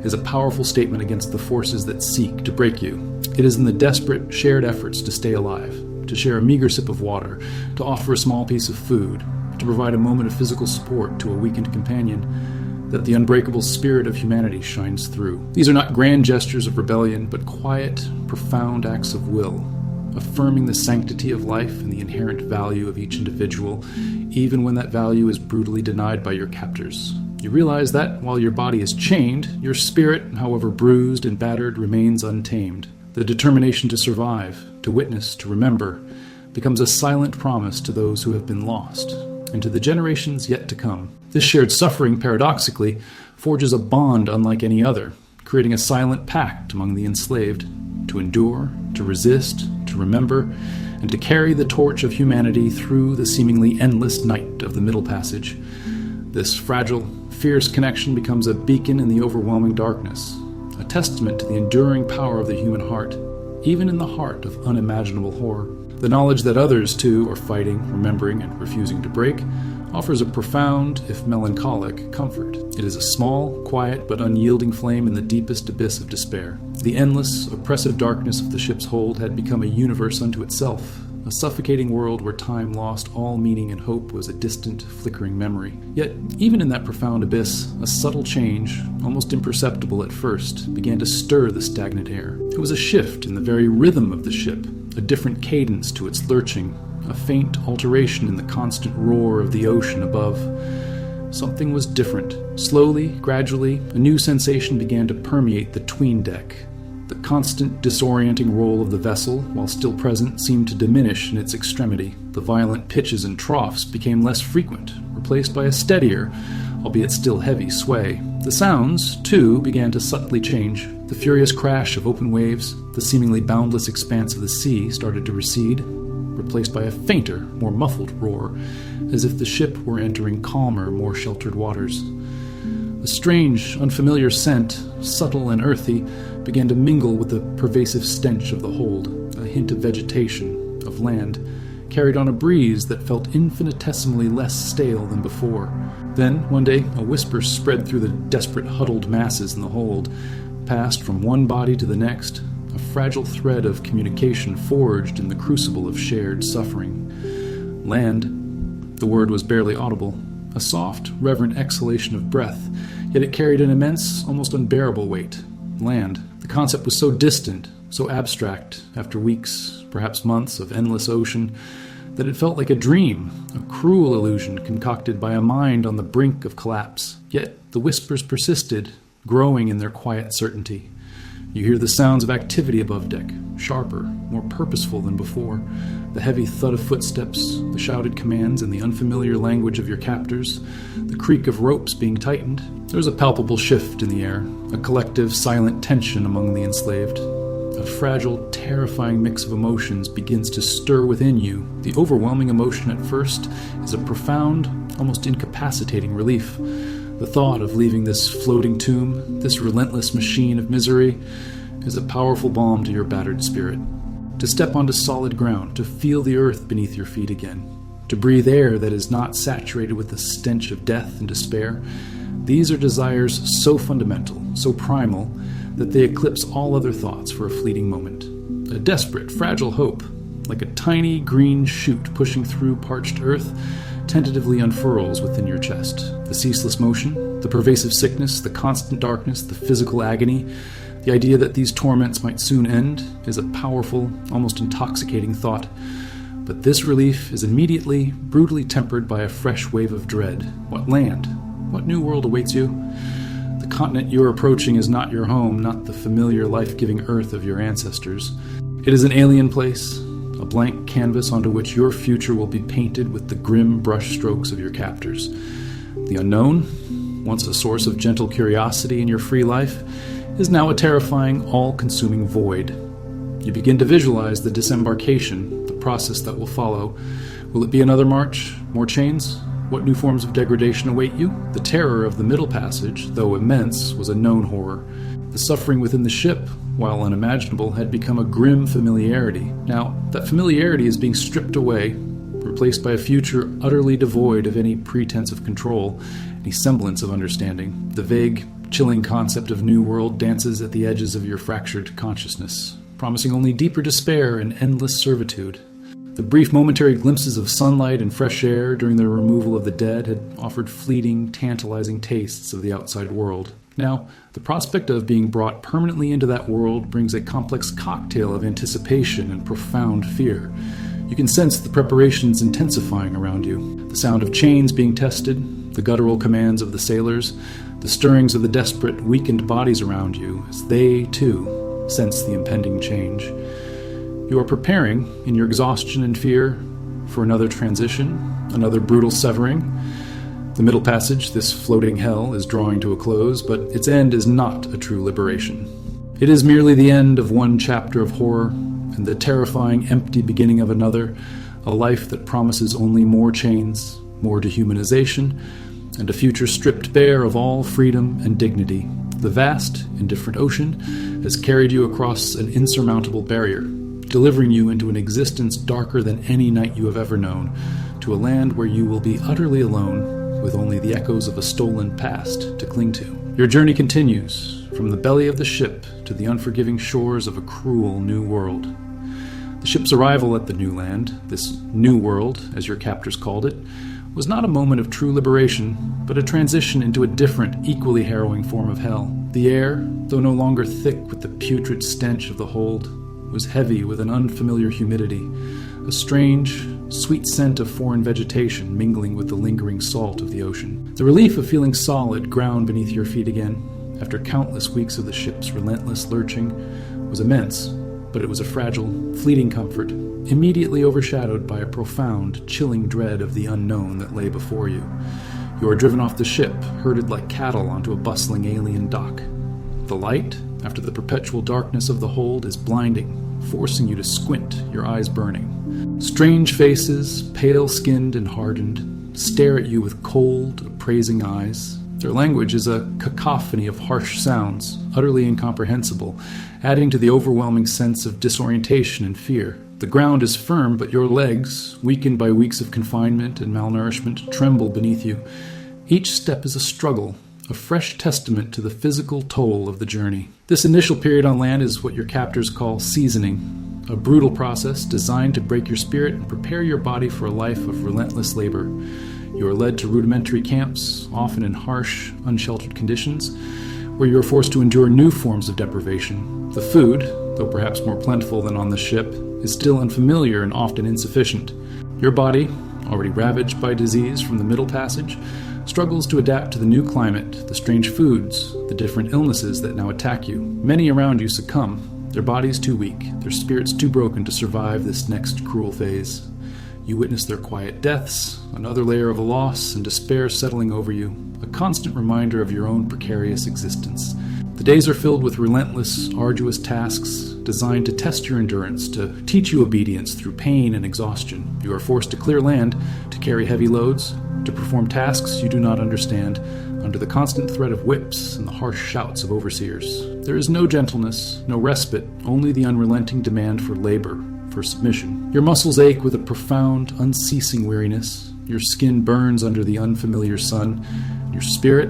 is a powerful statement against the forces that seek to break you. It is in the desperate, shared efforts to stay alive, to share a meager sip of water, to offer a small piece of food, to provide a moment of physical support to a weakened companion, that the unbreakable spirit of humanity shines through. These are not grand gestures of rebellion, but quiet, profound acts of will, affirming the sanctity of life and the inherent value of each individual, even when that value is brutally denied by your captors. You realize that, while your body is chained, your spirit, however bruised and battered, remains untamed. The determination to survive, to witness, to remember, becomes a silent promise to those who have been lost, and to the generations yet to come. This shared suffering, paradoxically, forges a bond unlike any other, creating a silent pact among the enslaved to endure, to resist, to remember, and to carry the torch of humanity through the seemingly endless night of the Middle Passage. This fragile, fierce connection becomes a beacon in the overwhelming darkness, a testament to the enduring power of the human heart, even in the heart of unimaginable horror. The knowledge that others, too, are fighting, remembering, and refusing to break offers a profound, if melancholic, comfort. It is a small, quiet, but unyielding flame in the deepest abyss of despair. The endless, oppressive darkness of the ship's hold had become a universe unto itself, a suffocating world where time lost all meaning and hope was a distant, flickering memory. Yet, even in that profound abyss, a subtle change, almost imperceptible at first, began to stir the stagnant air. It was a shift in the very rhythm of the ship, a different cadence to its lurching, a faint alteration in the constant roar of the ocean above. Something was different. Slowly, gradually, a new sensation began to permeate the 'tween deck. The constant, disorienting roll of the vessel, while still present, seemed to diminish in its extremity. The violent pitches and troughs became less frequent, replaced by a steadier, albeit still heavy, sway. The sounds, too, began to subtly change. The furious crash of open waves, the seemingly boundless expanse of the sea started to recede, replaced by a fainter, more muffled roar, as if the ship were entering calmer, more sheltered waters. A strange, unfamiliar scent, subtle and earthy, began to mingle with the pervasive stench of the hold, a hint of vegetation, of land, carried on a breeze that felt infinitesimally less stale than before. Then, one day, a whisper spread through the desperate huddled masses in the hold, passed from one body to the next, a fragile thread of communication forged in the crucible of shared suffering. Land. The word was barely audible, a soft, reverent exhalation of breath, yet it carried an immense, almost unbearable weight. Land. The concept was so distant, so abstract, after weeks, perhaps months, of endless ocean, that it felt like a dream, a cruel illusion concocted by a mind on the brink of collapse. Yet the whispers persisted, growing in their quiet certainty. You hear the sounds of activity above deck, sharper, more purposeful than before. The heavy thud of footsteps, the shouted commands in the unfamiliar language of your captors, the creak of ropes being tightened. There's a palpable shift in the air, a collective, silent tension among the enslaved. A fragile, terrifying mix of emotions begins to stir within you. The overwhelming emotion at first is a profound, almost incapacitating relief. The thought of leaving this floating tomb, this relentless machine of misery, is a powerful balm to your battered spirit. To step onto solid ground, to feel the earth beneath your feet again, to breathe air that is not saturated with the stench of death and despair, these are desires so fundamental, so primal, that they eclipse all other thoughts for a fleeting moment. A desperate, fragile hope, like a tiny green shoot pushing through parched earth, tentatively unfurls within your chest. The ceaseless motion, the pervasive sickness, the constant darkness, the physical agony, the idea that these torments might soon end is a powerful, almost intoxicating thought. But this relief is immediately, brutally tempered by a fresh wave of dread. What land? What new world awaits you? The continent you are approaching is not your home, not the familiar, life-giving earth of your ancestors. It is an alien place, a blank canvas onto which your future will be painted with the grim brushstrokes of your captors. The unknown, once a source of gentle curiosity in your free life, is now a terrifying, all-consuming void. You begin to visualize the disembarkation, the process that will follow. Will it be another march? More chains? What new forms of degradation await you? The terror of the Middle Passage, though immense, was a known horror. The suffering within the ship, while unimaginable, had become a grim familiarity. Now, that familiarity is being stripped away, replaced by a future utterly devoid of any pretense of control, any semblance of understanding. The vague, chilling concept of New World dances at the edges of your fractured consciousness, promising only deeper despair and endless servitude. The brief momentary glimpses of sunlight and fresh air during the removal of the dead had offered fleeting, tantalizing tastes of the outside world. Now, the prospect of being brought permanently into that world brings a complex cocktail of anticipation and profound fear. You can sense the preparations intensifying around you, the sound of chains being tested, the guttural commands of the sailors, the stirrings of the desperate, weakened bodies around you as they, too, sense the impending change. You are preparing, in your exhaustion and fear, for another transition, another brutal severing. The Middle Passage, this floating hell, is drawing to a close, but its end is not a true liberation. It is merely the end of one chapter of horror, and the terrifying, empty beginning of another, a life that promises only more chains, more dehumanization, and a future stripped bare of all freedom and dignity. The vast, indifferent ocean has carried you across an insurmountable barrier, delivering you into an existence darker than any night you have ever known, to a land where you will be utterly alone, with only the echoes of a stolen past to cling to. Your journey continues, from the belly of the ship to the unforgiving shores of a cruel new world. The ship's arrival at the new land, this new world, as your captors called it, was not a moment of true liberation, but a transition into a different, equally harrowing form of hell. The air, though no longer thick with the putrid stench of the hold, was heavy with an unfamiliar humidity, a strange, sweet scent of foreign vegetation mingling with the lingering salt of the ocean. The relief of feeling solid ground beneath your feet again, after countless weeks of the ship's relentless lurching, was immense, but it was a fragile, fleeting comfort, immediately overshadowed by a profound, chilling dread of the unknown that lay before you. You are driven off the ship, herded like cattle onto a bustling alien dock. The light, after the perpetual darkness of the hold, is blinding, forcing you to squint, your eyes burning. Strange faces, pale-skinned and hardened, stare at you with cold, appraising eyes. Their language is a cacophony of harsh sounds, utterly incomprehensible, adding to the overwhelming sense of disorientation and fear. The ground is firm, but your legs, weakened by weeks of confinement and malnourishment, tremble beneath you. Each step is a struggle, a fresh testament to the physical toll of the journey. This initial period on land is what your captors call seasoning, a brutal process designed to break your spirit and prepare your body for a life of relentless labor. You are led to rudimentary camps, often in harsh, unsheltered conditions, where you are forced to endure new forms of deprivation. The food, though perhaps more plentiful than on the ship, is still unfamiliar and often insufficient. Your body, already ravaged by disease from the Middle Passage, struggles to adapt to the new climate, the strange foods, the different illnesses that now attack you. Many around you succumb, their bodies too weak, their spirits too broken to survive this next cruel phase. You witness their quiet deaths, another layer of loss and despair settling over you, a constant reminder of your own precarious existence. The days are filled with relentless, arduous tasks designed to test your endurance, to teach you obedience through pain and exhaustion. You are forced to clear land, to carry heavy loads, to perform tasks you do not understand, under the constant threat of whips and the harsh shouts of overseers. There is no gentleness, no respite, only the unrelenting demand for labor, for submission. Your muscles ache with a profound, unceasing weariness. Your skin burns under the unfamiliar sun. Your spirit,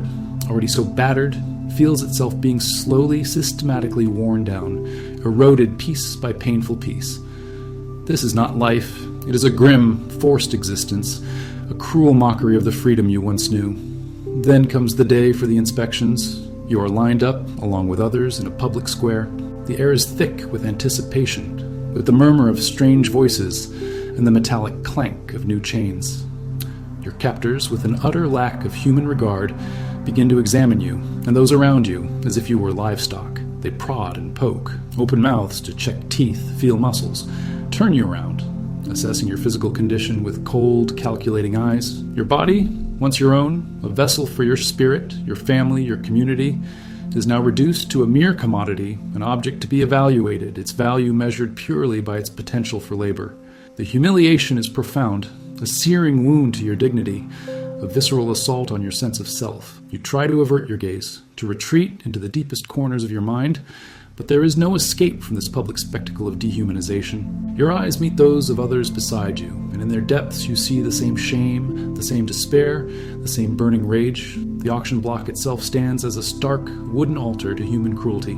already so battered, feels itself being slowly, systematically worn down, eroded piece by painful piece. This is not life. It is a grim, forced existence, a cruel mockery of the freedom you once knew. Then comes the day for the inspections. You are lined up, along with others, in a public square. The air is thick with anticipation, with the murmur of strange voices and the metallic clank of new chains. Your captors, with an utter lack of human regard, begin to examine you, and those around you, as if you were livestock. They prod and poke, open mouths to check teeth, feel muscles, turn you around, assessing your physical condition with cold, calculating eyes. Your body, once your own, a vessel for your spirit, your family, your community, is now reduced to a mere commodity, an object to be evaluated, its value measured purely by its potential for labor. The humiliation is profound, a searing wound to your dignity, a visceral assault on your sense of self. You try to avert your gaze, to retreat into the deepest corners of your mind, but there is no escape from this public spectacle of dehumanization. Your eyes meet those of others beside you, and in their depths you see the same shame, the same despair, the same burning rage. The auction block itself stands as a stark, wooden altar to human cruelty.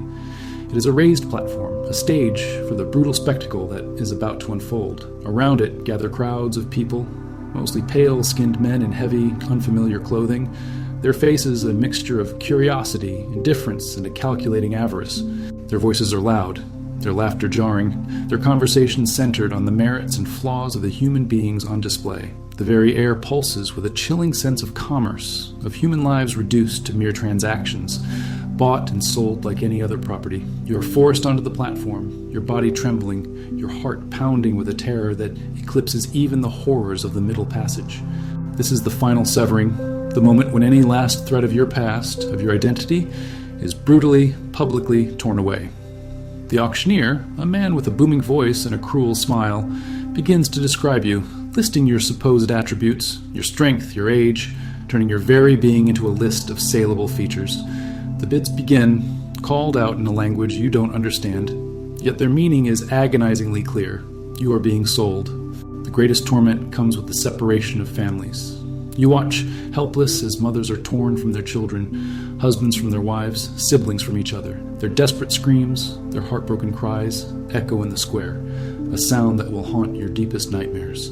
It is a raised platform, a stage for the brutal spectacle that is about to unfold. Around it gather crowds of people, mostly pale-skinned men in heavy, unfamiliar clothing, their faces a mixture of curiosity, indifference, and a calculating avarice. Their voices are loud, their laughter jarring, their conversations centered on the merits and flaws of the human beings on display. The very air pulses with a chilling sense of commerce, of human lives reduced to mere transactions, bought and sold like any other property. You are forced onto the platform, your body trembling, your heart pounding with a terror that eclipses even the horrors of the Middle Passage. This is the final severing, the moment when any last thread of your past, of your identity, is brutally, publicly torn away. The auctioneer, a man with a booming voice and a cruel smile, begins to describe you, listing your supposed attributes, your strength, your age, turning your very being into a list of saleable features. The bids begin, called out in a language you don't understand, yet their meaning is agonizingly clear. You are being sold. The greatest torment comes with the separation of families. You watch, helpless, as mothers are torn from their children, husbands from their wives, siblings from each other. Their desperate screams, their heartbroken cries, echo in the square, a sound that will haunt your deepest nightmares.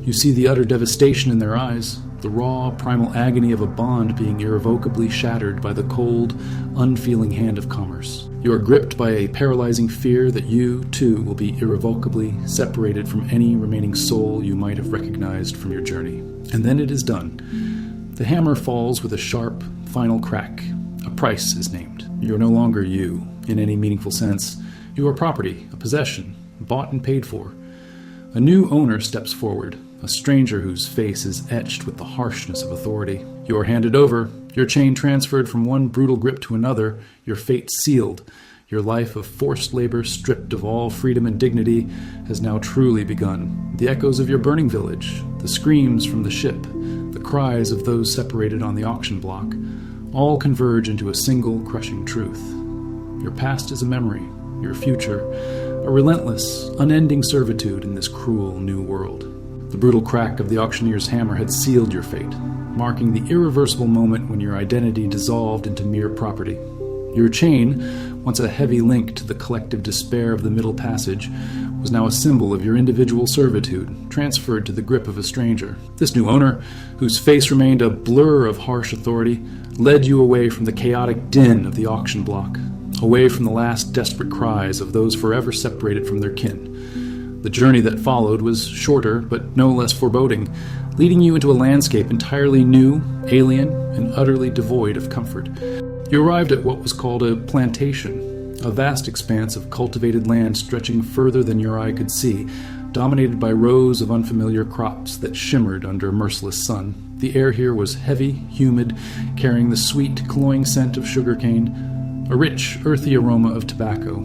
You see the utter devastation in their eyes, the raw, primal agony of a bond being irrevocably shattered by the cold, unfeeling hand of commerce. You are gripped by a paralyzing fear that you, too, will be irrevocably separated from any remaining soul you might have recognized from your journey. And then it is done. The hammer falls with a sharp, final crack. A price is named. You are no longer you, in any meaningful sense. You are property, a possession, bought and paid for. A new owner steps forward, a stranger whose face is etched with the harshness of authority. You are handed over, your chain transferred from one brutal grip to another, your fate sealed. Your life of forced labor, stripped of all freedom and dignity, has now truly begun. The echoes of your burning village, the screams from the ship, the cries of those separated on the auction block, all converge into a single crushing truth. Your past is a memory, your future, a relentless, unending servitude in this cruel new world. The brutal crack of the auctioneer's hammer had sealed your fate, marking the irreversible moment when your identity dissolved into mere property. Your chain, once a heavy link to the collective despair of the Middle Passage, was now a symbol of your individual servitude, transferred to the grip of a stranger. This new owner, whose face remained a blur of harsh authority, led you away from the chaotic din of the auction block, away from the last desperate cries of those forever separated from their kin. The journey that followed was shorter, but no less foreboding, leading you into a landscape entirely new, alien, and utterly devoid of comfort. You arrived at what was called a plantation, a vast expanse of cultivated land stretching further than your eye could see, dominated by rows of unfamiliar crops that shimmered under a merciless sun. The air here was heavy, humid, carrying the sweet, cloying scent of sugarcane, a rich, earthy aroma of tobacco,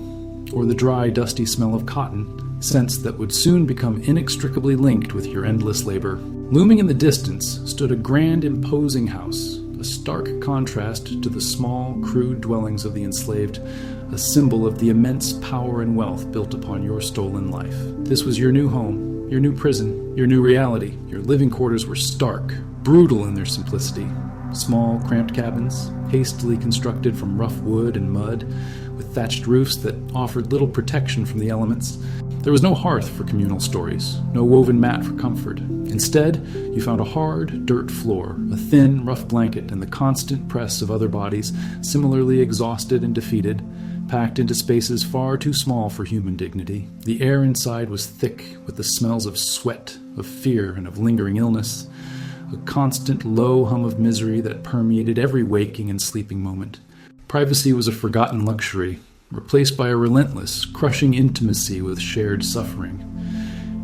or the dry, dusty smell of cotton, scents that would soon become inextricably linked with your endless labor. Looming in the distance stood a grand, imposing house, a stark contrast to the small, crude dwellings of the enslaved, a symbol of the immense power and wealth built upon your stolen life. This was your new home, your new prison, your new reality. Your living quarters were stark, brutal in their simplicity. Small, cramped cabins, hastily constructed from rough wood and mud, with thatched roofs that offered little protection from the elements. There was no hearth for communal stories, no woven mat for comfort. Instead, you found a hard, dirt floor, a thin, rough blanket, and the constant press of other bodies, similarly exhausted and defeated, packed into spaces far too small for human dignity. The air inside was thick with the smells of sweat, of fear, and of lingering illness, a constant low hum of misery that permeated every waking and sleeping moment. Privacy was a forgotten luxury, replaced by a relentless, crushing intimacy with shared suffering.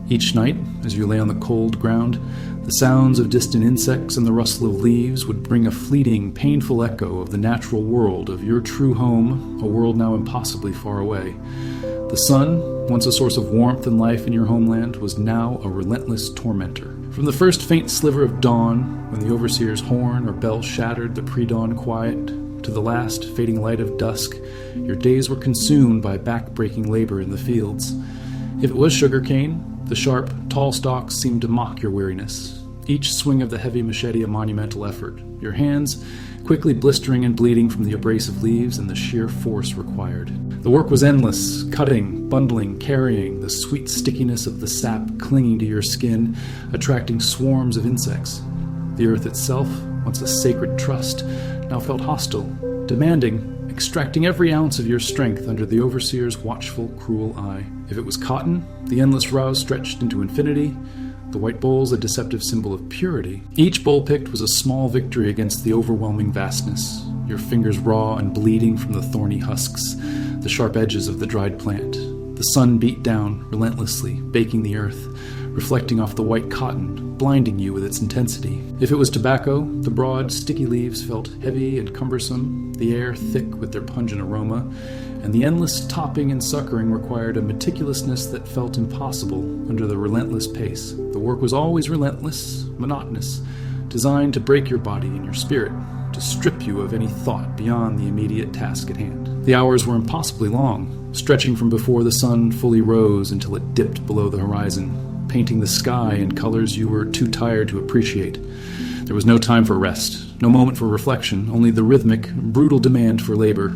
Each night, as you lay on the cold ground, the sounds of distant insects and the rustle of leaves would bring a fleeting, painful echo of the natural world of your true home, a world now impossibly far away. The sun, once a source of warmth and life in your homeland, was now a relentless tormentor. From the first faint sliver of dawn, when the overseer's horn or bell shattered the pre-dawn quiet, to the last fading light of dusk, your days were consumed by back-breaking labor in the fields. If it was sugarcane, the sharp, tall stalks seemed to mock your weariness, each swing of the heavy machete a monumental effort, your hands quickly blistering and bleeding from the abrasive leaves and the sheer force required. The work was endless, cutting, bundling, carrying, the sweet stickiness of the sap clinging to your skin, attracting swarms of insects. The earth itself, once a sacred trust, now felt hostile, demanding, extracting every ounce of your strength under the overseer's watchful, cruel eye. If it was cotton, the endless rows stretched into infinity, the white bowls a deceptive symbol of purity. Each bowl picked was a small victory against the overwhelming vastness, your fingers raw and bleeding from the thorny husks, the sharp edges of the dried plant. The sun beat down relentlessly, baking the earth, reflecting off the white cotton, blinding you with its intensity. If it was tobacco, the broad, sticky leaves felt heavy and cumbersome, the air thick with their pungent aroma, and the endless topping and suckering required a meticulousness that felt impossible under the relentless pace. The work was always relentless, monotonous, designed to break your body and your spirit, to strip you of any thought beyond the immediate task at hand. The hours were impossibly long, stretching from before the sun fully rose until it dipped below the horizon, painting the sky in colors you were too tired to appreciate. There was no time for rest, no moment for reflection, only the rhythmic, brutal demand for labor.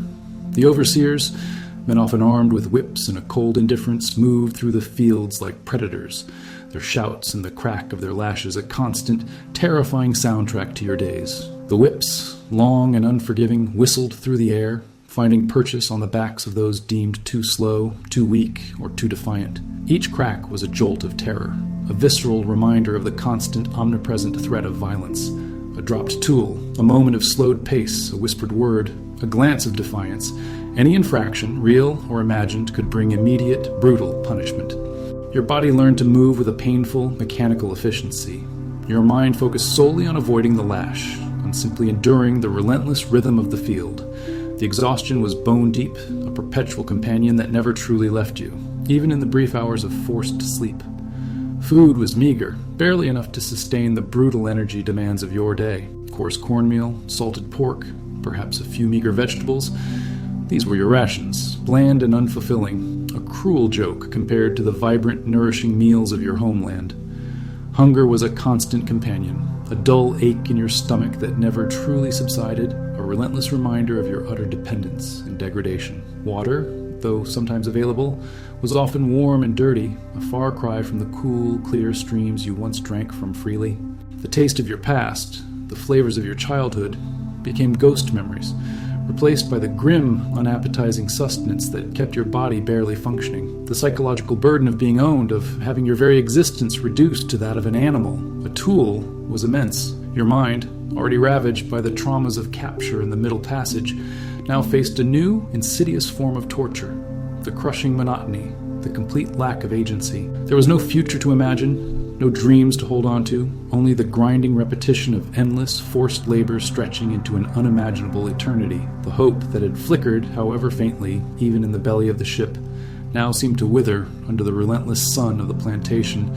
The overseers, men often armed with whips and a cold indifference, moved through the fields like predators, their shouts and the crack of their lashes a constant, terrifying soundtrack to your days. The whips, long and unforgiving, whistled through the air, finding purchase on the backs of those deemed too slow, too weak, or too defiant. Each crack was a jolt of terror, a visceral reminder of the constant, omnipresent threat of violence. A dropped tool, a moment of slowed pace, a whispered word, a glance of defiance. Any infraction, real or imagined, could bring immediate, brutal punishment. Your body learned to move with a painful, mechanical efficiency. Your mind focused solely on avoiding the lash, on simply enduring the relentless rhythm of the field. The exhaustion was bone deep, a perpetual companion that never truly left you, even in the brief hours of forced sleep. Food was meager, barely enough to sustain the brutal energy demands of your day. Coarse cornmeal, salted pork, perhaps a few meager vegetables. These were your rations, bland and unfulfilling, a cruel joke compared to the vibrant, nourishing meals of your homeland. Hunger was a constant companion, a dull ache in your stomach that never truly subsided, a relentless reminder of your utter dependence and degradation. Water, though sometimes available, was often warm and dirty, a far cry from the cool, clear streams you once drank from freely. The taste of your past, the flavors of your childhood, became ghost memories, replaced by the grim, unappetizing sustenance that kept your body barely functioning. The psychological burden of being owned, of having your very existence reduced to that of an animal, a tool, was immense. Your mind, already ravaged by the traumas of capture in the Middle Passage, now faced a new, insidious form of torture, the crushing monotony, the complete lack of agency. There was no future to imagine, no dreams to hold on to, only the grinding repetition of endless, forced labor stretching into an unimaginable eternity. The hope that had flickered, however faintly, even in the belly of the ship, now seemed to wither under the relentless sun of the plantation,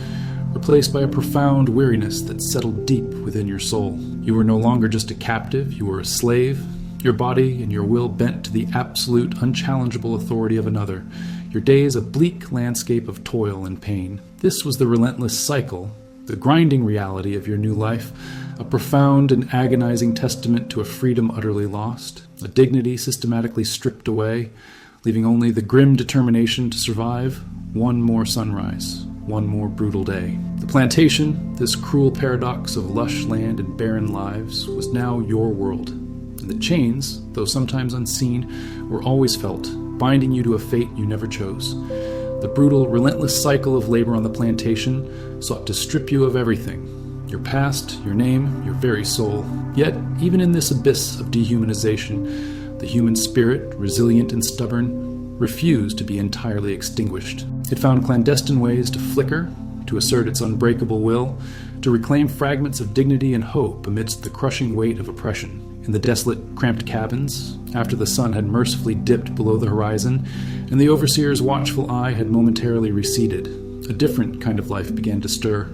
replaced by a profound weariness that settled deep within your soul. You were no longer just a captive, you were a slave, your body and your will bent to the absolute, unchallengeable authority of another, your days a bleak landscape of toil and pain. This was the relentless cycle, the grinding reality of your new life, a profound and agonizing testament to a freedom utterly lost, a dignity systematically stripped away, leaving only the grim determination to survive one more sunrise, one more brutal day. The plantation, this cruel paradox of lush land and barren lives, was now your world. And the chains, though sometimes unseen, were always felt, binding you to a fate you never chose. The brutal, relentless cycle of labor on the plantation sought to strip you of everything, your past, your name, your very soul. Yet, even in this abyss of dehumanization, the human spirit, resilient and stubborn, refused to be entirely extinguished. It found clandestine ways to flicker, to assert its unbreakable will, to reclaim fragments of dignity and hope amidst the crushing weight of oppression. In the desolate, cramped cabins, after the sun had mercifully dipped below the horizon, and the overseer's watchful eye had momentarily receded, a different kind of life began to stir.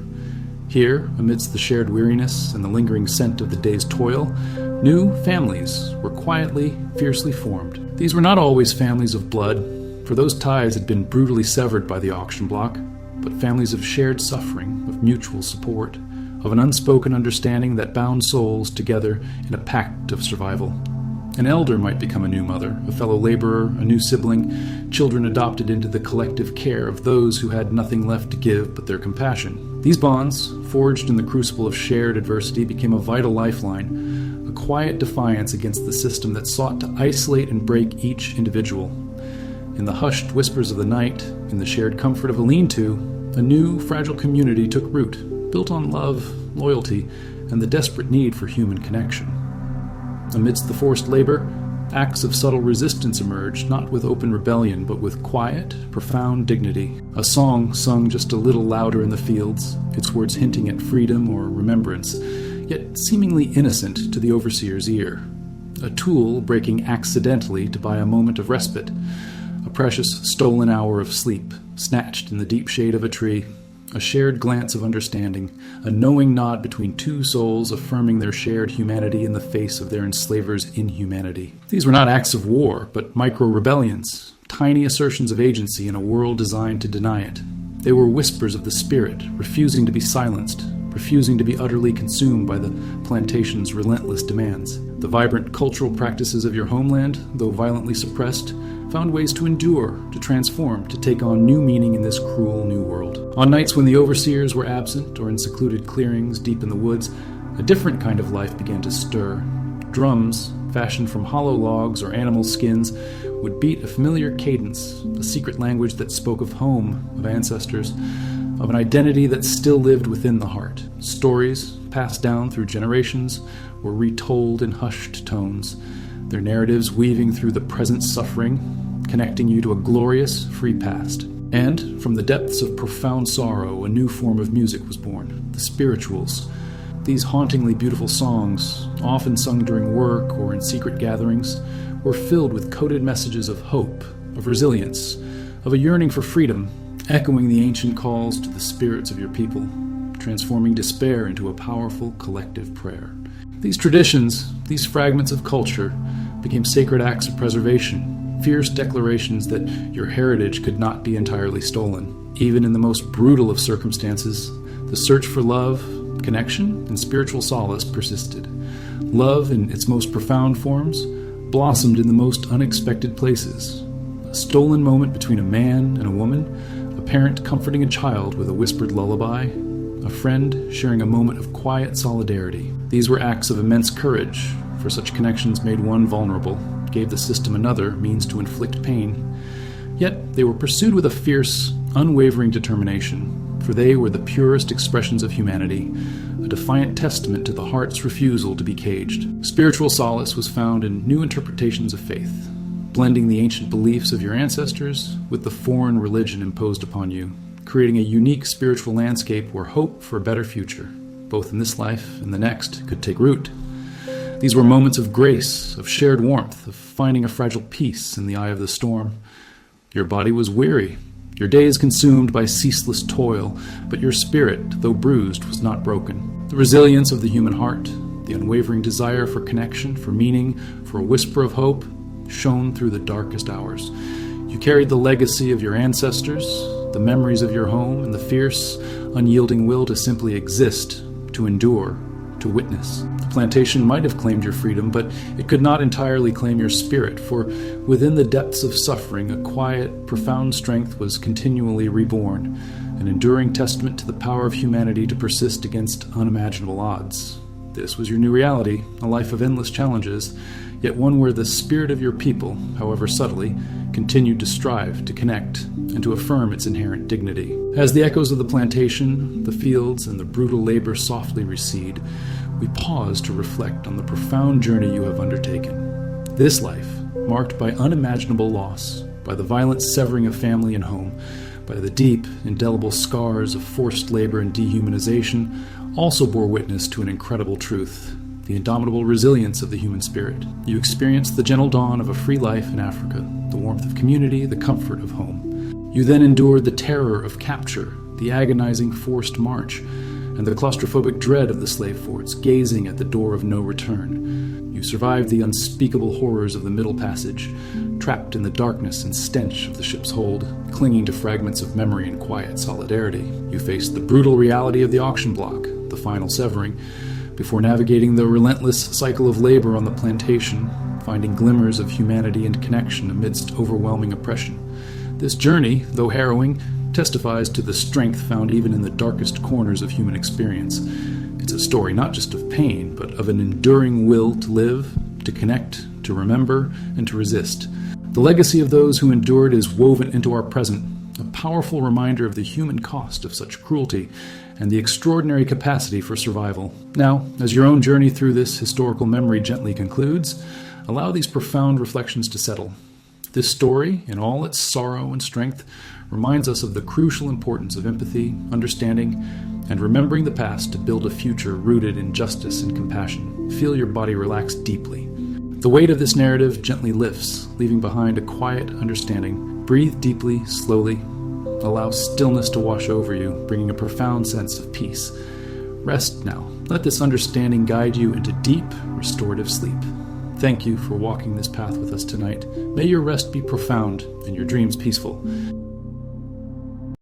Here, amidst the shared weariness and the lingering scent of the day's toil, new families were quietly, fiercely formed. These were not always families of blood, for those ties had been brutally severed by the auction block, but families of shared suffering, of mutual support, of an unspoken understanding that bound souls together in a pact of survival. An elder might become a new mother, a fellow laborer, a new sibling, children adopted into the collective care of those who had nothing left to give but their compassion. These bonds, forged in the crucible of shared adversity, became a vital lifeline, a quiet defiance against the system that sought to isolate and break each individual. In the hushed whispers of the night, in the shared comfort of a lean-to, a new, fragile community took root, built on love, loyalty, and the desperate need for human connection. Amidst the forced labor, acts of subtle resistance emerged, not with open rebellion, but with quiet, profound dignity. A song sung just a little louder in the fields, its words hinting at freedom or remembrance, yet seemingly innocent to the overseer's ear. A tool breaking accidentally to buy a moment of respite, a precious stolen hour of sleep, snatched in the deep shade of a tree. A shared glance of understanding, a knowing nod between two souls affirming their shared humanity in the face of their enslaver's inhumanity. These were not acts of war, but micro-rebellions, tiny assertions of agency in a world designed to deny it. They were whispers of the spirit, refusing to be silenced, refusing to be utterly consumed by the plantation's relentless demands. The vibrant cultural practices of your homeland, though violently suppressed, found ways to endure, to transform, to take on new meaning in this cruel new world. On nights when the overseers were absent or in secluded clearings deep in the woods, a different kind of life began to stir. Drums, fashioned from hollow logs or animal skins, would beat a familiar cadence, a secret language that spoke of home, of ancestors, of an identity that still lived within the heart. Stories, passed down through generations, were retold in hushed tones, their narratives weaving through the present suffering, connecting you to a glorious, free past. And from the depths of profound sorrow, a new form of music was born, the spirituals. These hauntingly beautiful songs, often sung during work or in secret gatherings, were filled with coded messages of hope, of resilience, of a yearning for freedom, echoing the ancient calls to the spirits of your people, transforming despair into a powerful collective prayer. These traditions, these fragments of culture, became sacred acts of preservation, fierce declarations that your heritage could not be entirely stolen. Even in the most brutal of circumstances, the search for love, connection, and spiritual solace persisted. Love, in its most profound forms, blossomed in the most unexpected places. A stolen moment between a man and a woman, a parent comforting a child with a whispered lullaby, a friend sharing a moment of quiet solidarity. These were acts of immense courage, for such connections made one vulnerable, gave the system another means to inflict pain. Yet they were pursued with a fierce, unwavering determination, for they were the purest expressions of humanity, a defiant testament to the heart's refusal to be caged. Spiritual solace was found in new interpretations of faith, blending the ancient beliefs of your ancestors with the foreign religion imposed upon you, creating a unique spiritual landscape where hope for a better future, both in this life and the next, could take root. These were moments of grace, of shared warmth, of finding a fragile peace in the eye of the storm. Your body was weary, your days consumed by ceaseless toil, but your spirit, though bruised, was not broken. The resilience of the human heart, the unwavering desire for connection, for meaning, for a whisper of hope, shone through the darkest hours. You carried the legacy of your ancestors, the memories of your home, and the fierce, unyielding will to simply exist, to endure, to witness. The plantation might have claimed your freedom, but it could not entirely claim your spirit, for within the depths of suffering, a quiet, profound strength was continually reborn, an enduring testament to the power of humanity to persist against unimaginable odds. This was your new reality, a life of endless challenges, yet one where the spirit of your people, however subtly, continued to strive to connect and to affirm its inherent dignity. As the echoes of the plantation, the fields, and the brutal labor softly recede, we pause to reflect on the profound journey you have undertaken. This life, marked by unimaginable loss, by the violent severing of family and home, by the deep, indelible scars of forced labor and dehumanization, also bore witness to an incredible truth: the indomitable resilience of the human spirit. You experienced the gentle dawn of a free life in Africa, the warmth of community, the comfort of home. You then endured the terror of capture, the agonizing forced march, and the claustrophobic dread of the slave forts, gazing at the door of no return. You survived the unspeakable horrors of the Middle Passage, trapped in the darkness and stench of the ship's hold, clinging to fragments of memory in quiet solidarity. You faced the brutal reality of the auction block, the final severing, before navigating the relentless cycle of labor on the plantation, finding glimmers of humanity and connection amidst overwhelming oppression. This journey, though harrowing, testifies to the strength found even in the darkest corners of human experience. It's a story not just of pain, but of an enduring will to live, to connect, to remember, and to resist. The legacy of those who endured is woven into our present, a powerful reminder of the human cost of such cruelty and the extraordinary capacity for survival. Now, as your own journey through this historical memory gently concludes, allow these profound reflections to settle. This story, in all its sorrow and strength, reminds us of the crucial importance of empathy, understanding, and remembering the past to build a future rooted in justice and compassion. Feel your body relax deeply. The weight of this narrative gently lifts, leaving behind a quiet understanding. Breathe deeply, slowly. Allow stillness to wash over you, bringing a profound sense of peace. Rest now. Let this understanding guide you into deep, restorative sleep. Thank you for walking this path with us tonight. May your rest be profound and your dreams peaceful.